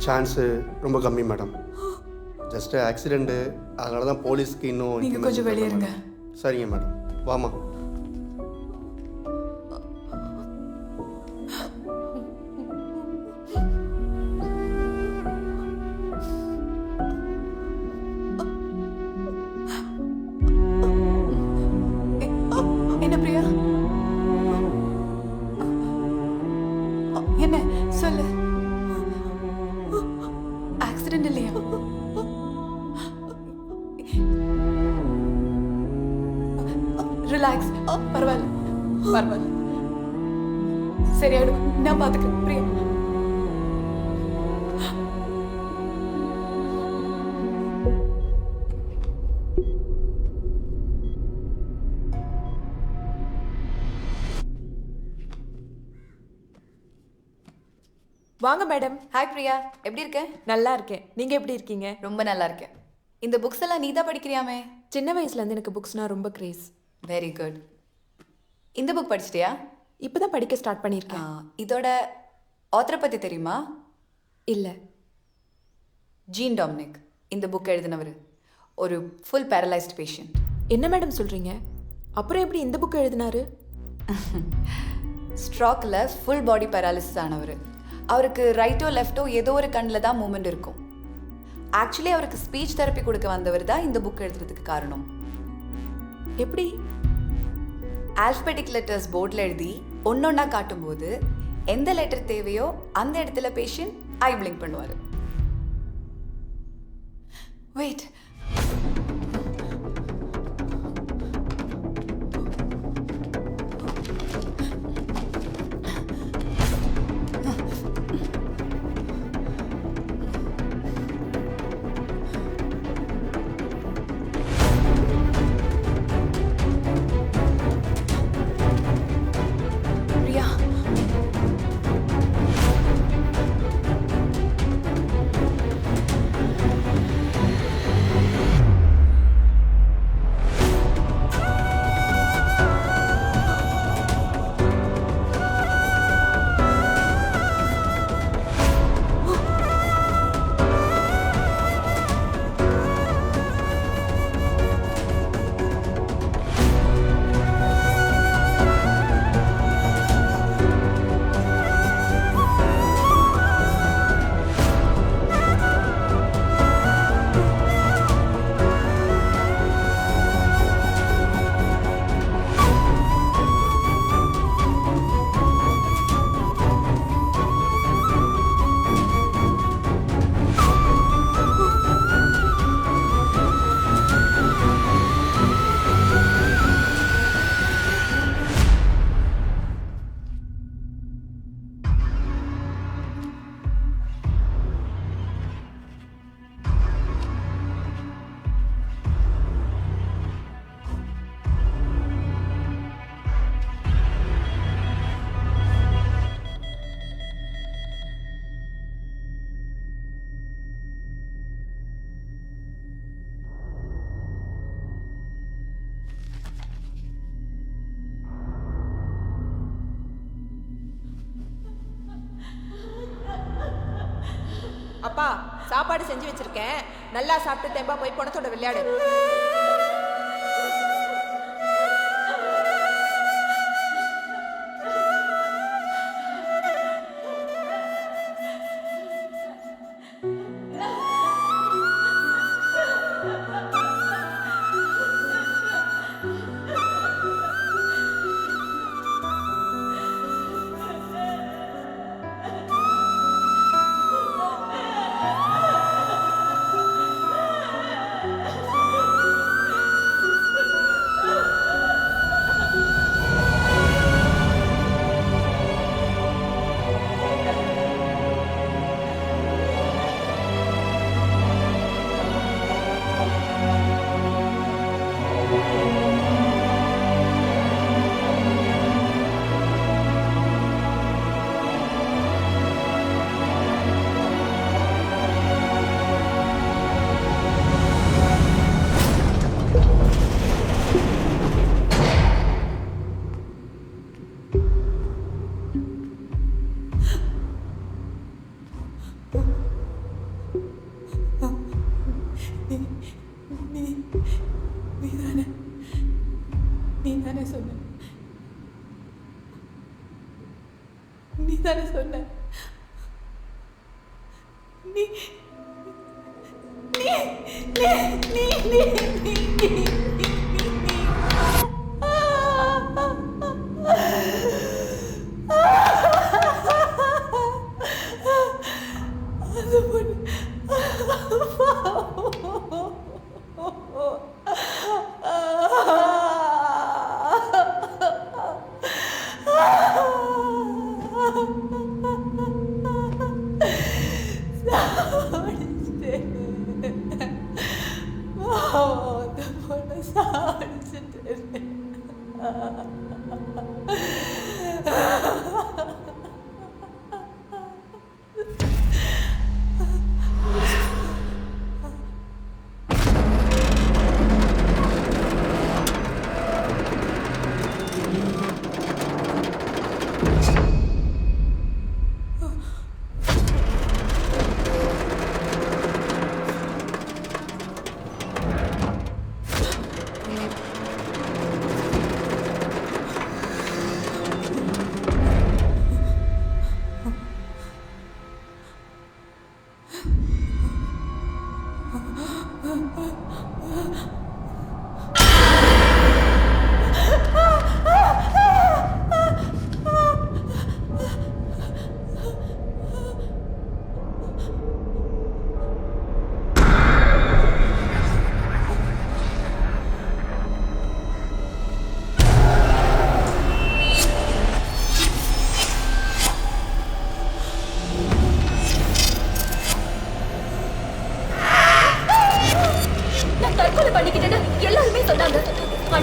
சான்ஸு ரொம்ப கம்மி மேடம். Just accident. அதனால தான் போலீஸ்க்கு இன்னும் நீங்க கொஞ்சம் வெளியே இருங்க. சரிங்க மேடம். வாமா. என்ன பிரியா? என்ன சொல்லு. ஆக்சிடென்ட் இல்லையா? ரிலாக்ஸ். பரவாயில்ல பரவாயில்ல, சரியாயிடும். நான் பார்த்துக்கிறேன் பிரியா. வாங்க மேடம். ஹாய் பிரியா, எப்படி இருக்க? நல்லா இருக்கேன். நீங்க எப்படி இருக்கீங்க? ரொம்ப நல்லா இருக்கேன். இந்த புக்ஸ் எல்லாம் நீ தான் படிக்கிறியாமே? சின்ன வயசுல இருந்து எனக்கு புக்ஸ்னா ரொம்ப கிரேஸ். Very good. இந்த புக் படிச்சிட்டியா? இப்பதான் படிக்க ஸ்டார்ட் பண்ணியிருக்கேன். இதோட ஆத்தரை பத்தி தெரியுமா? இல்ல. ஜீன் டாமினிக் இந்த புக் எழுதினவர். ஒரு ஃபுல் பேரலைஸ்ட் பேஷண்ட். என்ன மேடம் சொல்றீங்க? அப்புறம் எப்படி இந்த புக் எழுதினாரு? ஸ்ட்ரோக்கில் ஃபுல் பாடி பேராலிசிஸ் ஆனவர். அவருக்கு ரைட்டோ லெஃப்டோ ஏதோ ஒரு கண்ணில் தான் மூமெண்ட் இருக்கும். ஆக்சுவலி அவருக்கு ஸ்பீச் தெரப்பி கொடுக்க வந்தவர் தான் இந்த புக் எழுதுறதுக்கு காரணம். எப்படி? ஆல்ஃபபெட்டிக் லெட்டர்ஸ் போர்டில் எழுதி ஒன்னொன்னா காட்டும்போது எந்த லெட்டர் தேவையோ அந்த இடத்துல பேஷண்ட் ஐ பிளிங்க் பண்ணுவார். வெயிட். அப்பா, சாப்பாடு செஞ்சு வச்சிருக்கேன். நல்லா சாப்பிட்டு தெம்பா போய் பணத்தோட விளையாடு. தானே சொன்ன. நீ நீ நீ நீ நீ நீ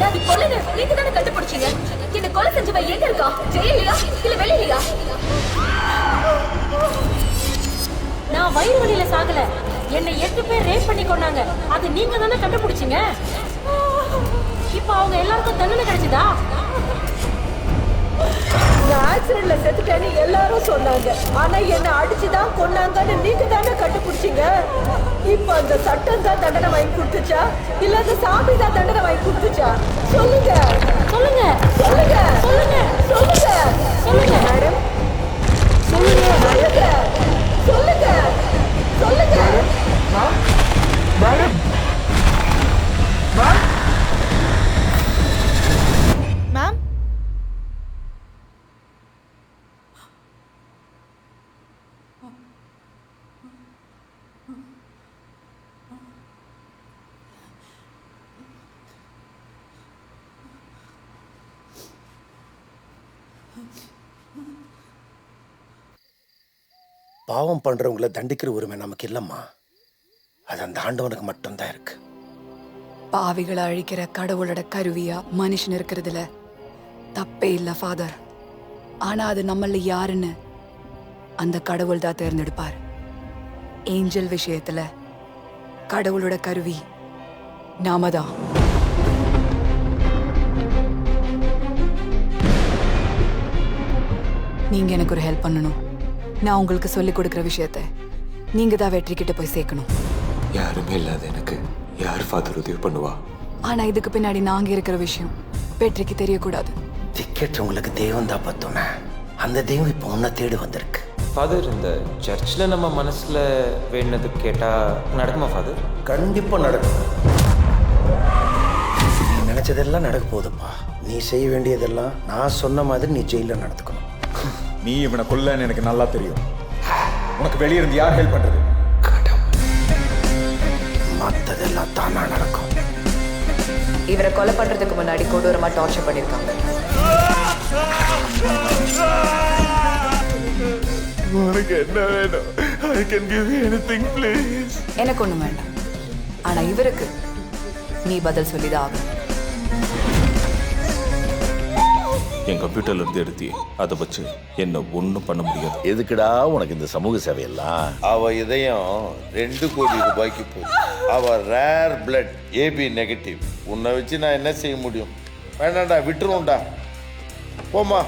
அது பொண்ணு நான் வயிறு வலியில சாகல. என்னை 8 பேர் ரேப் பண்ணி கொண்டாங்க. அது நீங்க தானே கண்டுபிடிச்சீங்க. இப்ப அவங்க எல்லாருக்கும் தண்டனை கிடைச்சதா? நான் ஆக்சிடென்ட்ல செத்துட்டேன்னு எல்லாரும் சொன்னாங்க. ஆனா என்ன அடிச்சுதான் கொன்னாங்கன்னு நீங்க தானே கண்டுபிடிச்சீங்க. இப்ப அந்த சட்டம் தான் தண்டனை வாங்கி கொடுத்துச்சா இல்ல அந்த சாமி தான் தண்டனை வாங்கி கொடுத்துச்சா? சொல்லுங்க சொல்லுங்க சொல்லுங்க சொல்லுங்க சொல்லுங்க சொல்லுங்க மேடம். சொல்லுங்க சொல்லுங்க சொல்லுங்க சொல்லுங்க மேடம். மேம் பாவம் பண்றவங்கள தண்டிக்கிற உரிமை நமக்கு இல்லம்மா. அது அந்த ஆண்டவனுக்கு மட்டும்தான் இருக்கு. பாவிகளை அழிக்கிற கடவுளோட கருவியா மனுஷன் இருக்கிறதுல தப்பே இல்லை ஃபாதர். ஆனா அது நம்மள யாருன்னு அந்த கடவுள் தான் தேர்ந்தெடுப்பார். ஏஞ்சல் விஷயத்துல கடவுளோட கருவி நாம தான். நீங்க எனக்கு ஒரு ஹெல்ப் பண்ணணும். நான் உங்களுக்கு சொல்லிக் கொடுக்குற விஷயத்த நீங்க தான் வெற்றி கிட்ட போய் சேர்க்கணும். யாருமே இல்லாத எனக்கு யார் ஃபாதர் உதவி பண்ணுவா? ஆனா இதுக்கு பின்னாடி நாங்க இருக்கிற விஷயம் வெற்றிக்கு தெரியக்கூடாது. திக்கேற்றவங்களுக்கு தெய்வம் தான் பார்த்தோமே. அந்த தெய்வம் இப்போ உன்னை தேடி வந்திருக்கு. ஃபாதர், இந்த சர்ச்சில் நம்ம மனசில் வேணுனது கேட்டால் நடக்குமா ஃபாதர்? கண்டிப்பாக நடக்கும். நீ நினச்சதெல்லாம் நடக்க போகுதுப்பா. நீ செய்ய வேண்டியதெல்லாம் நான் சொன்ன மாதிரி நீ ஜெயிலில் நடந்துக்கணும். நீ இவனை கொல்லன்னு எனக்கு நல்லா தெரியும். உனக்கு வெளியே இருந்து யார் ஹெல்ப் பண்றது? மற்றதெல்லாம் தானா நடக்கும். இவரை கொலை பண்றதுக்கு முன்னாடி கொடூரமா டார்ச்சர் பண்ணிருக்காங்க. உனக்கு என்ன வேணும்? I can give you anything, please. எனக்கு ஒண்ணும் வேண்டாம். ஆனா இவருக்கு நீ பதில் சொல்லிதான் ஆகும். என் கம்ப்யூட்டர்ல இருந்து எடுத்தி அதை வச்சு என்ன ஒன்றும் பண்ண முடியாது. எதுக்குடா உனக்கு இந்த சமூக சேவையெல்லாம்? அவ இதயம் 2 கோடி ரூபாய்க்கு போகுது. அவ ரேர் பிளட் AB நெகட்டிவ். உன்னை வச்சு நான் என்ன செய்ய முடியும்? வேண்டாம்டா, விட்டுருவோம்டா. போமா.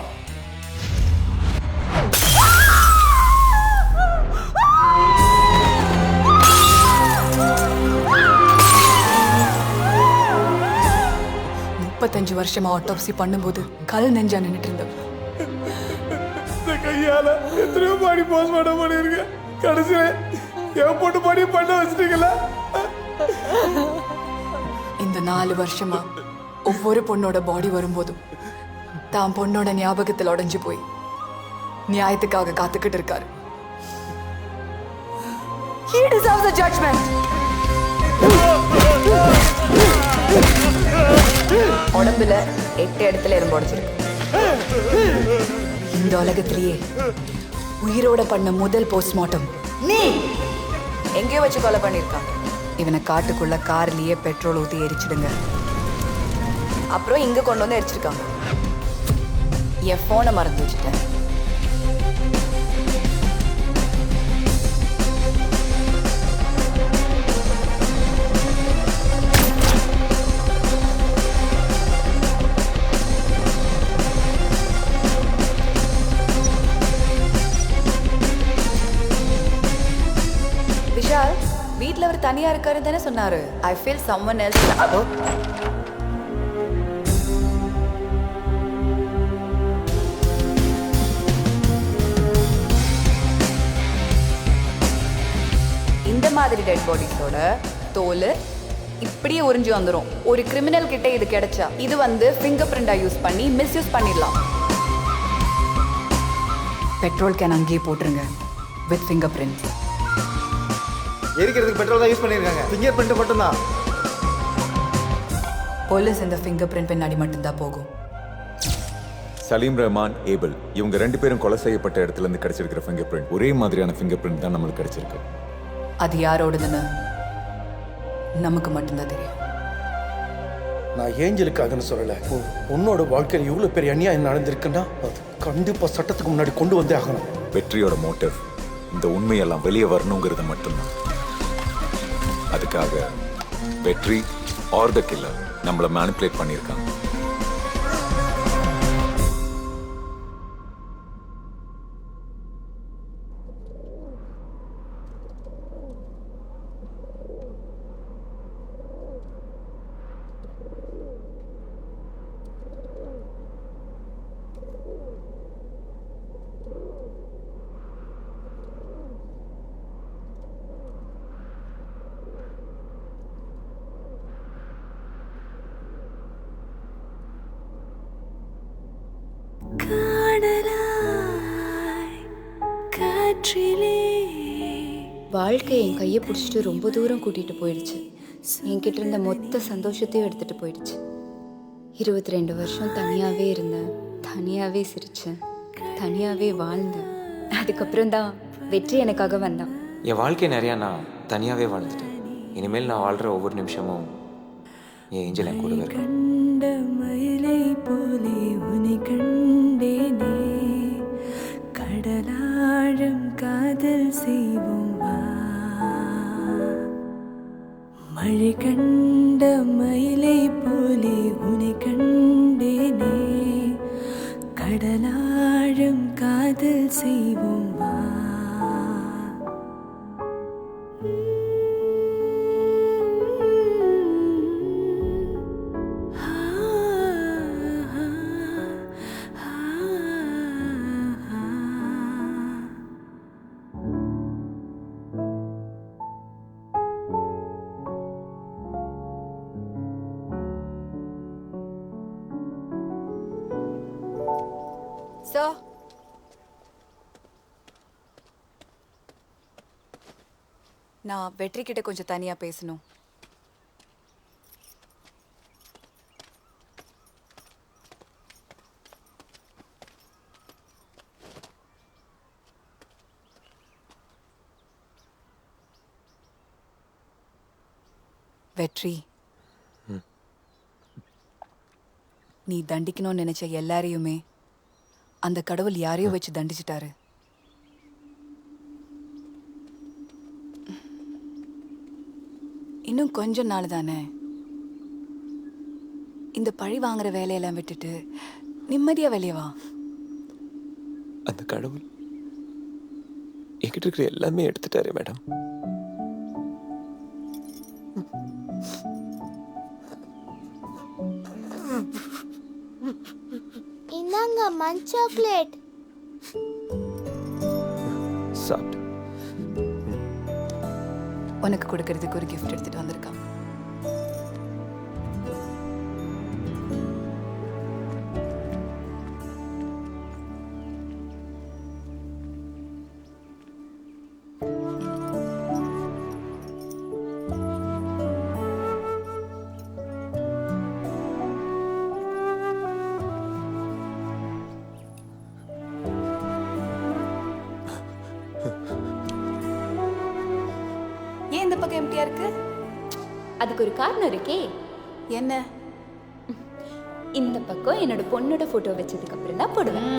வருஷமா ஆட்டோப்சி பண்ணும்போது கல் நெஞ்சா நின்னுட்டு இருந்தவர். கையால என்னால எத்தனையோ பாடி போஸ்ட்மார்ட்டம் பண்ணியிருக்கேன். கடைசியில் என் பொண்ணு பாடி பண்ண வச்சிட்டீங்களா? இந்த 4 வருஷமா ஒவ்வொரு பொண்ணோட பாடி வரும்போதும் தான் பொண்ணோட ஞாபகத்தில் உடைஞ்சு போய் நியாயத்துக்காக காத்துக்கிட்டு இருக்காரு. He deserves a judgment. உடம்புல 8 இடத்துல எறும்பு உடைச்சிருக்கு. இந்த உலகத்திலேயே உயிரோட பண்ண முதல் போஸ்ட்மார்ட்டம் நீ எங்கேயோ வச்சு கொலை பண்ணிருக்காங்க. இவனை காட்டுக்குள்ள கார்லயே பெட்ரோல் ஊத்தி எரிச்சிடுங்க. அப்புறம் இங்க கொண்டு வந்து எரிச்சிருக்காங்க. என் போனை மறந்து வச்சுட்டேன். விஷால், வீட்ல அவர் தனியா இருக்காரு தானே சொன்னாரு. I feel someone else. இந்த மாதிரி டெட் பாடிஸோட தோல் இப்படியே உறிஞ்சி வந்துடும். ஒரு கிரிமினல் கிட்ட இது கிடைச்சா இது வந்து ஃபிங்கர் பிரிண்டா யூஸ் பண்ணி மிஸ்யூஸ் பண்ணிடலாம். பெட்ரோல் கேன் அங்கேயே போட்டுருங்க வித் ஃபிங்கர் பிரிண்ட். எரிக்கிறதுக்கு பெட்ரோல் தான் யூஸ் பண்ணியிருக்காங்க. ஃபிங்கர் பிரிண்ட் மட்டும்தான். போலீஸ் இந்த ஃபிங்கர் பிரிண்ட் பின்னாடி மட்டும்தான் போகும். சலீம் ரஹ்மான், ஏபிள் இவங்க 2 பேரும் கொலை செய்யப்பட்ட இடத்துல இருந்து கிடைச்சிருக்கிற ஃபிங்கர் பிரிண்ட் ஒரே மாதிரியான ஃபிங்கர் பிரிண்ட் தான் நம்மளுக்கு கிடைச்சிருக்கு. அது யாரோடதுன்னு நமக்கு மட்டும்தான் தெரியும். நான் ஏஞ்சலுக்காகன்னு சொல்லலை. உன்னோட வாழ்க்கையில் இவ்வளோ பெரிய அநியாயம் நடந்திருக்குன்னா அது கண்டிப்பாக சட்டத்துக்கு முன்னாடி கொண்டு வந்தே ஆகணும். வெற்றியோட மோட்டிவ் இந்த உண்மையெல்லாம் வெளியே வரணுங்கிறது மட்டும்தான். அதுக்காக வெற்றி ஆர் த கில்லர் நம்மளை மேனிப்புலேட் பண்ணியிருக்காங்க. வாழ்க்கை என் கையை பிடிச்சிட்டு ரொம்ப தூரம் கூட்டிட்டு போயிடுச்சு. என்கிட்ட இருந்த மொத்த சந்தோஷத்தையும் எடுத்துட்டு போயிடுச்சு. 22 வருஷம் தனியாவே இருந்தேன், தனியாவே சிரிச்சேன், தனியாவே வாழ்ந்தேன். அதுக்கப்புறம் தான் வெற்றி எனக்காக வந்தான். என் வாழ்க்கை நிறையா நான் தனியாகவே வாழ்ந்துட்டேன். இனிமேல் நான் வாழ்கிற ஒவ்வொரு நிமிஷமும் என் ஏஞ்சல் என் கூடவே இருக்கேன். கண்ட மயிலை போலே உன்னை கண்டேனே, கடலாழம் காதல் செய்வோம் வா. மழை கண்ட மயிலை போலே உன்னை கண்டேனே, கடலாழம் காதல் செய்வோம் வா. சார், நான் வெற்றி கிட்ட கொஞ்சம் தனியா பேசணும். வெற்றி, நீ தண்டிக்கணும்னு நினைச்ச எல்லாரையுமே அந்த கடவுள் யாரையோ வச்சு தண்டிச்சிட்டாரு. இன்னும் கொஞ்ச நாள் தானே. இந்த பழி வாங்குற வேலையெல்லாம் விட்டுட்டு நிம்மதியா வெளியே வா. அந்த கடவுள் என்கிட்ட இருக்கிற எல்லாமே எடுத்துட்டாரு மேடம். இந்தாங்க மண் சாக்லேட். சாப்பிட்டு. உனக்கு கொடுக்கறதுக்கு ஒரு கிஃப்ட் எடுத்துட்டு வந்திருக்கான். ஏன் இந்த பக்கம் எம்டியா இருக்கு? அதுக்கு ஒரு காரணம் இருக்கே. என்ன? இந்த பக்கம் என்னோட பொண்ணோட போட்டோ வச்சதுக்கு அப்புறம் தான் போடுவேன்.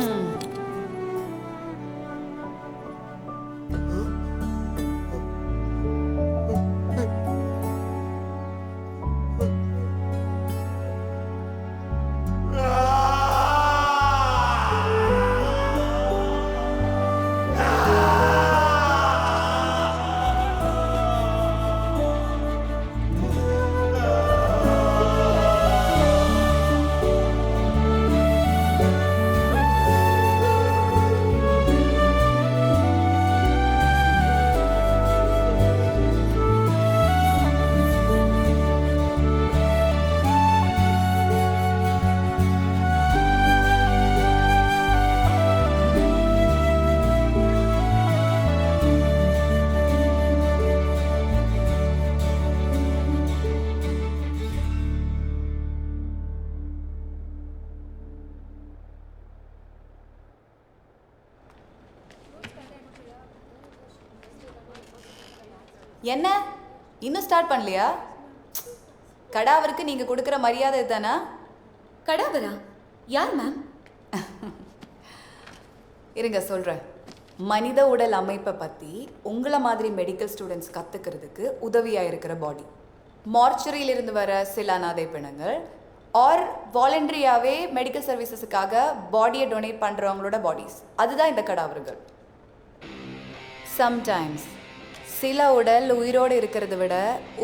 என்ன இன்னும் ஸ்டார்ட் பண்ணலையா? கடாவருக்கு நீங்க கொடுக்கிற மரியாதை இதுதானா? கடாவரா? யார் மேம்? இருங்க சொல்றேன். மனித உடல் அமைப்பை பத்தி உங்களை மாதிரி மெடிக்கல் ஸ்டூடெண்ட்ஸ் கத்துக்கிறதுக்கு உதவியா இருக்கிற பாடி. மார்ச்சரியில இருந்து வர சில அனாதை பிணங்கள் ஆர் வாலண்டரியாவே மெடிக்கல் சர்வீசஸுக்காக பாடியை டொனேட் பண்றவங்களோட பாடிஸ், அதுதான் இந்த கடாவர்கள். சம்டைம்ஸ் சில உடல் உயிரோடு இருக்கிறத விட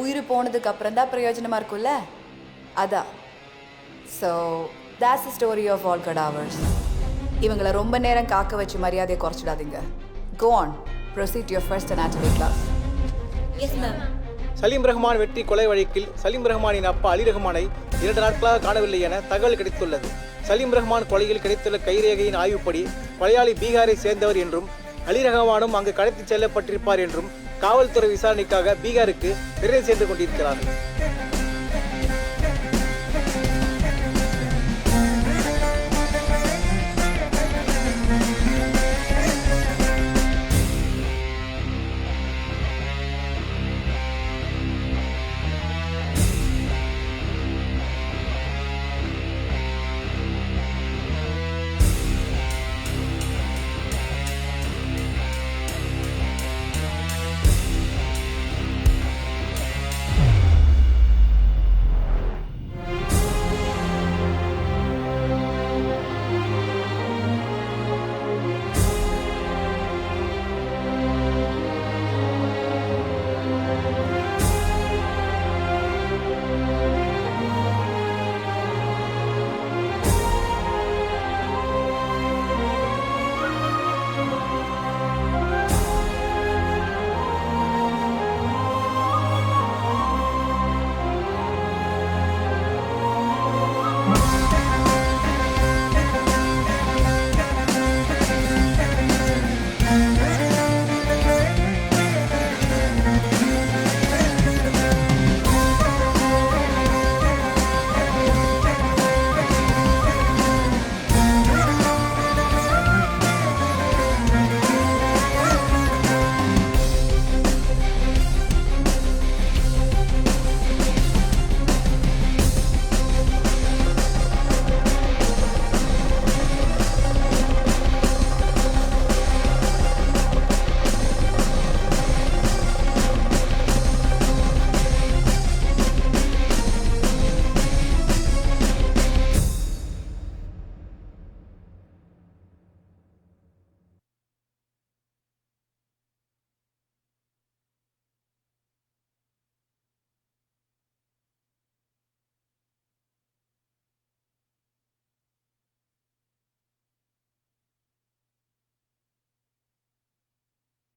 உயிர் போனதுக்கு அப்புறம் தான் பிரயோஜனமாக இருக்கும்ல, அதான். So that's the story of all cadavers. இவங்களை ரொம்ப நேரம் காக்க வச்சு மரியாதையை குறைச்சிடாதீங்க. Go on, proceed to your first anatomy class. Yes ma'am. Salim Rahman வெற்றி கொலை வழக்கில் சலீம் ரஹ்மானின் அப்பா அலி ரஹ்மானை 2 நாட்களாக காணவில்லை என தகவல் கிடைத்துள்ளது. சலீம் ரஹ்மான் கொலையில் கிடைத்துள்ள கைரேகையின் ஆய்வுப்படி கொலையாளி பீகாரை சேர்ந்தவர் என்றும் அலி ரஹ்மானும் அங்கு கடத்தி செல்லப்பட்டிருப்பார் என்றும் காவல்துறை விசாரணைக்காக பீகாருக்கு விரைந்து சென்று கொண்டிருக்கிறார்கள்.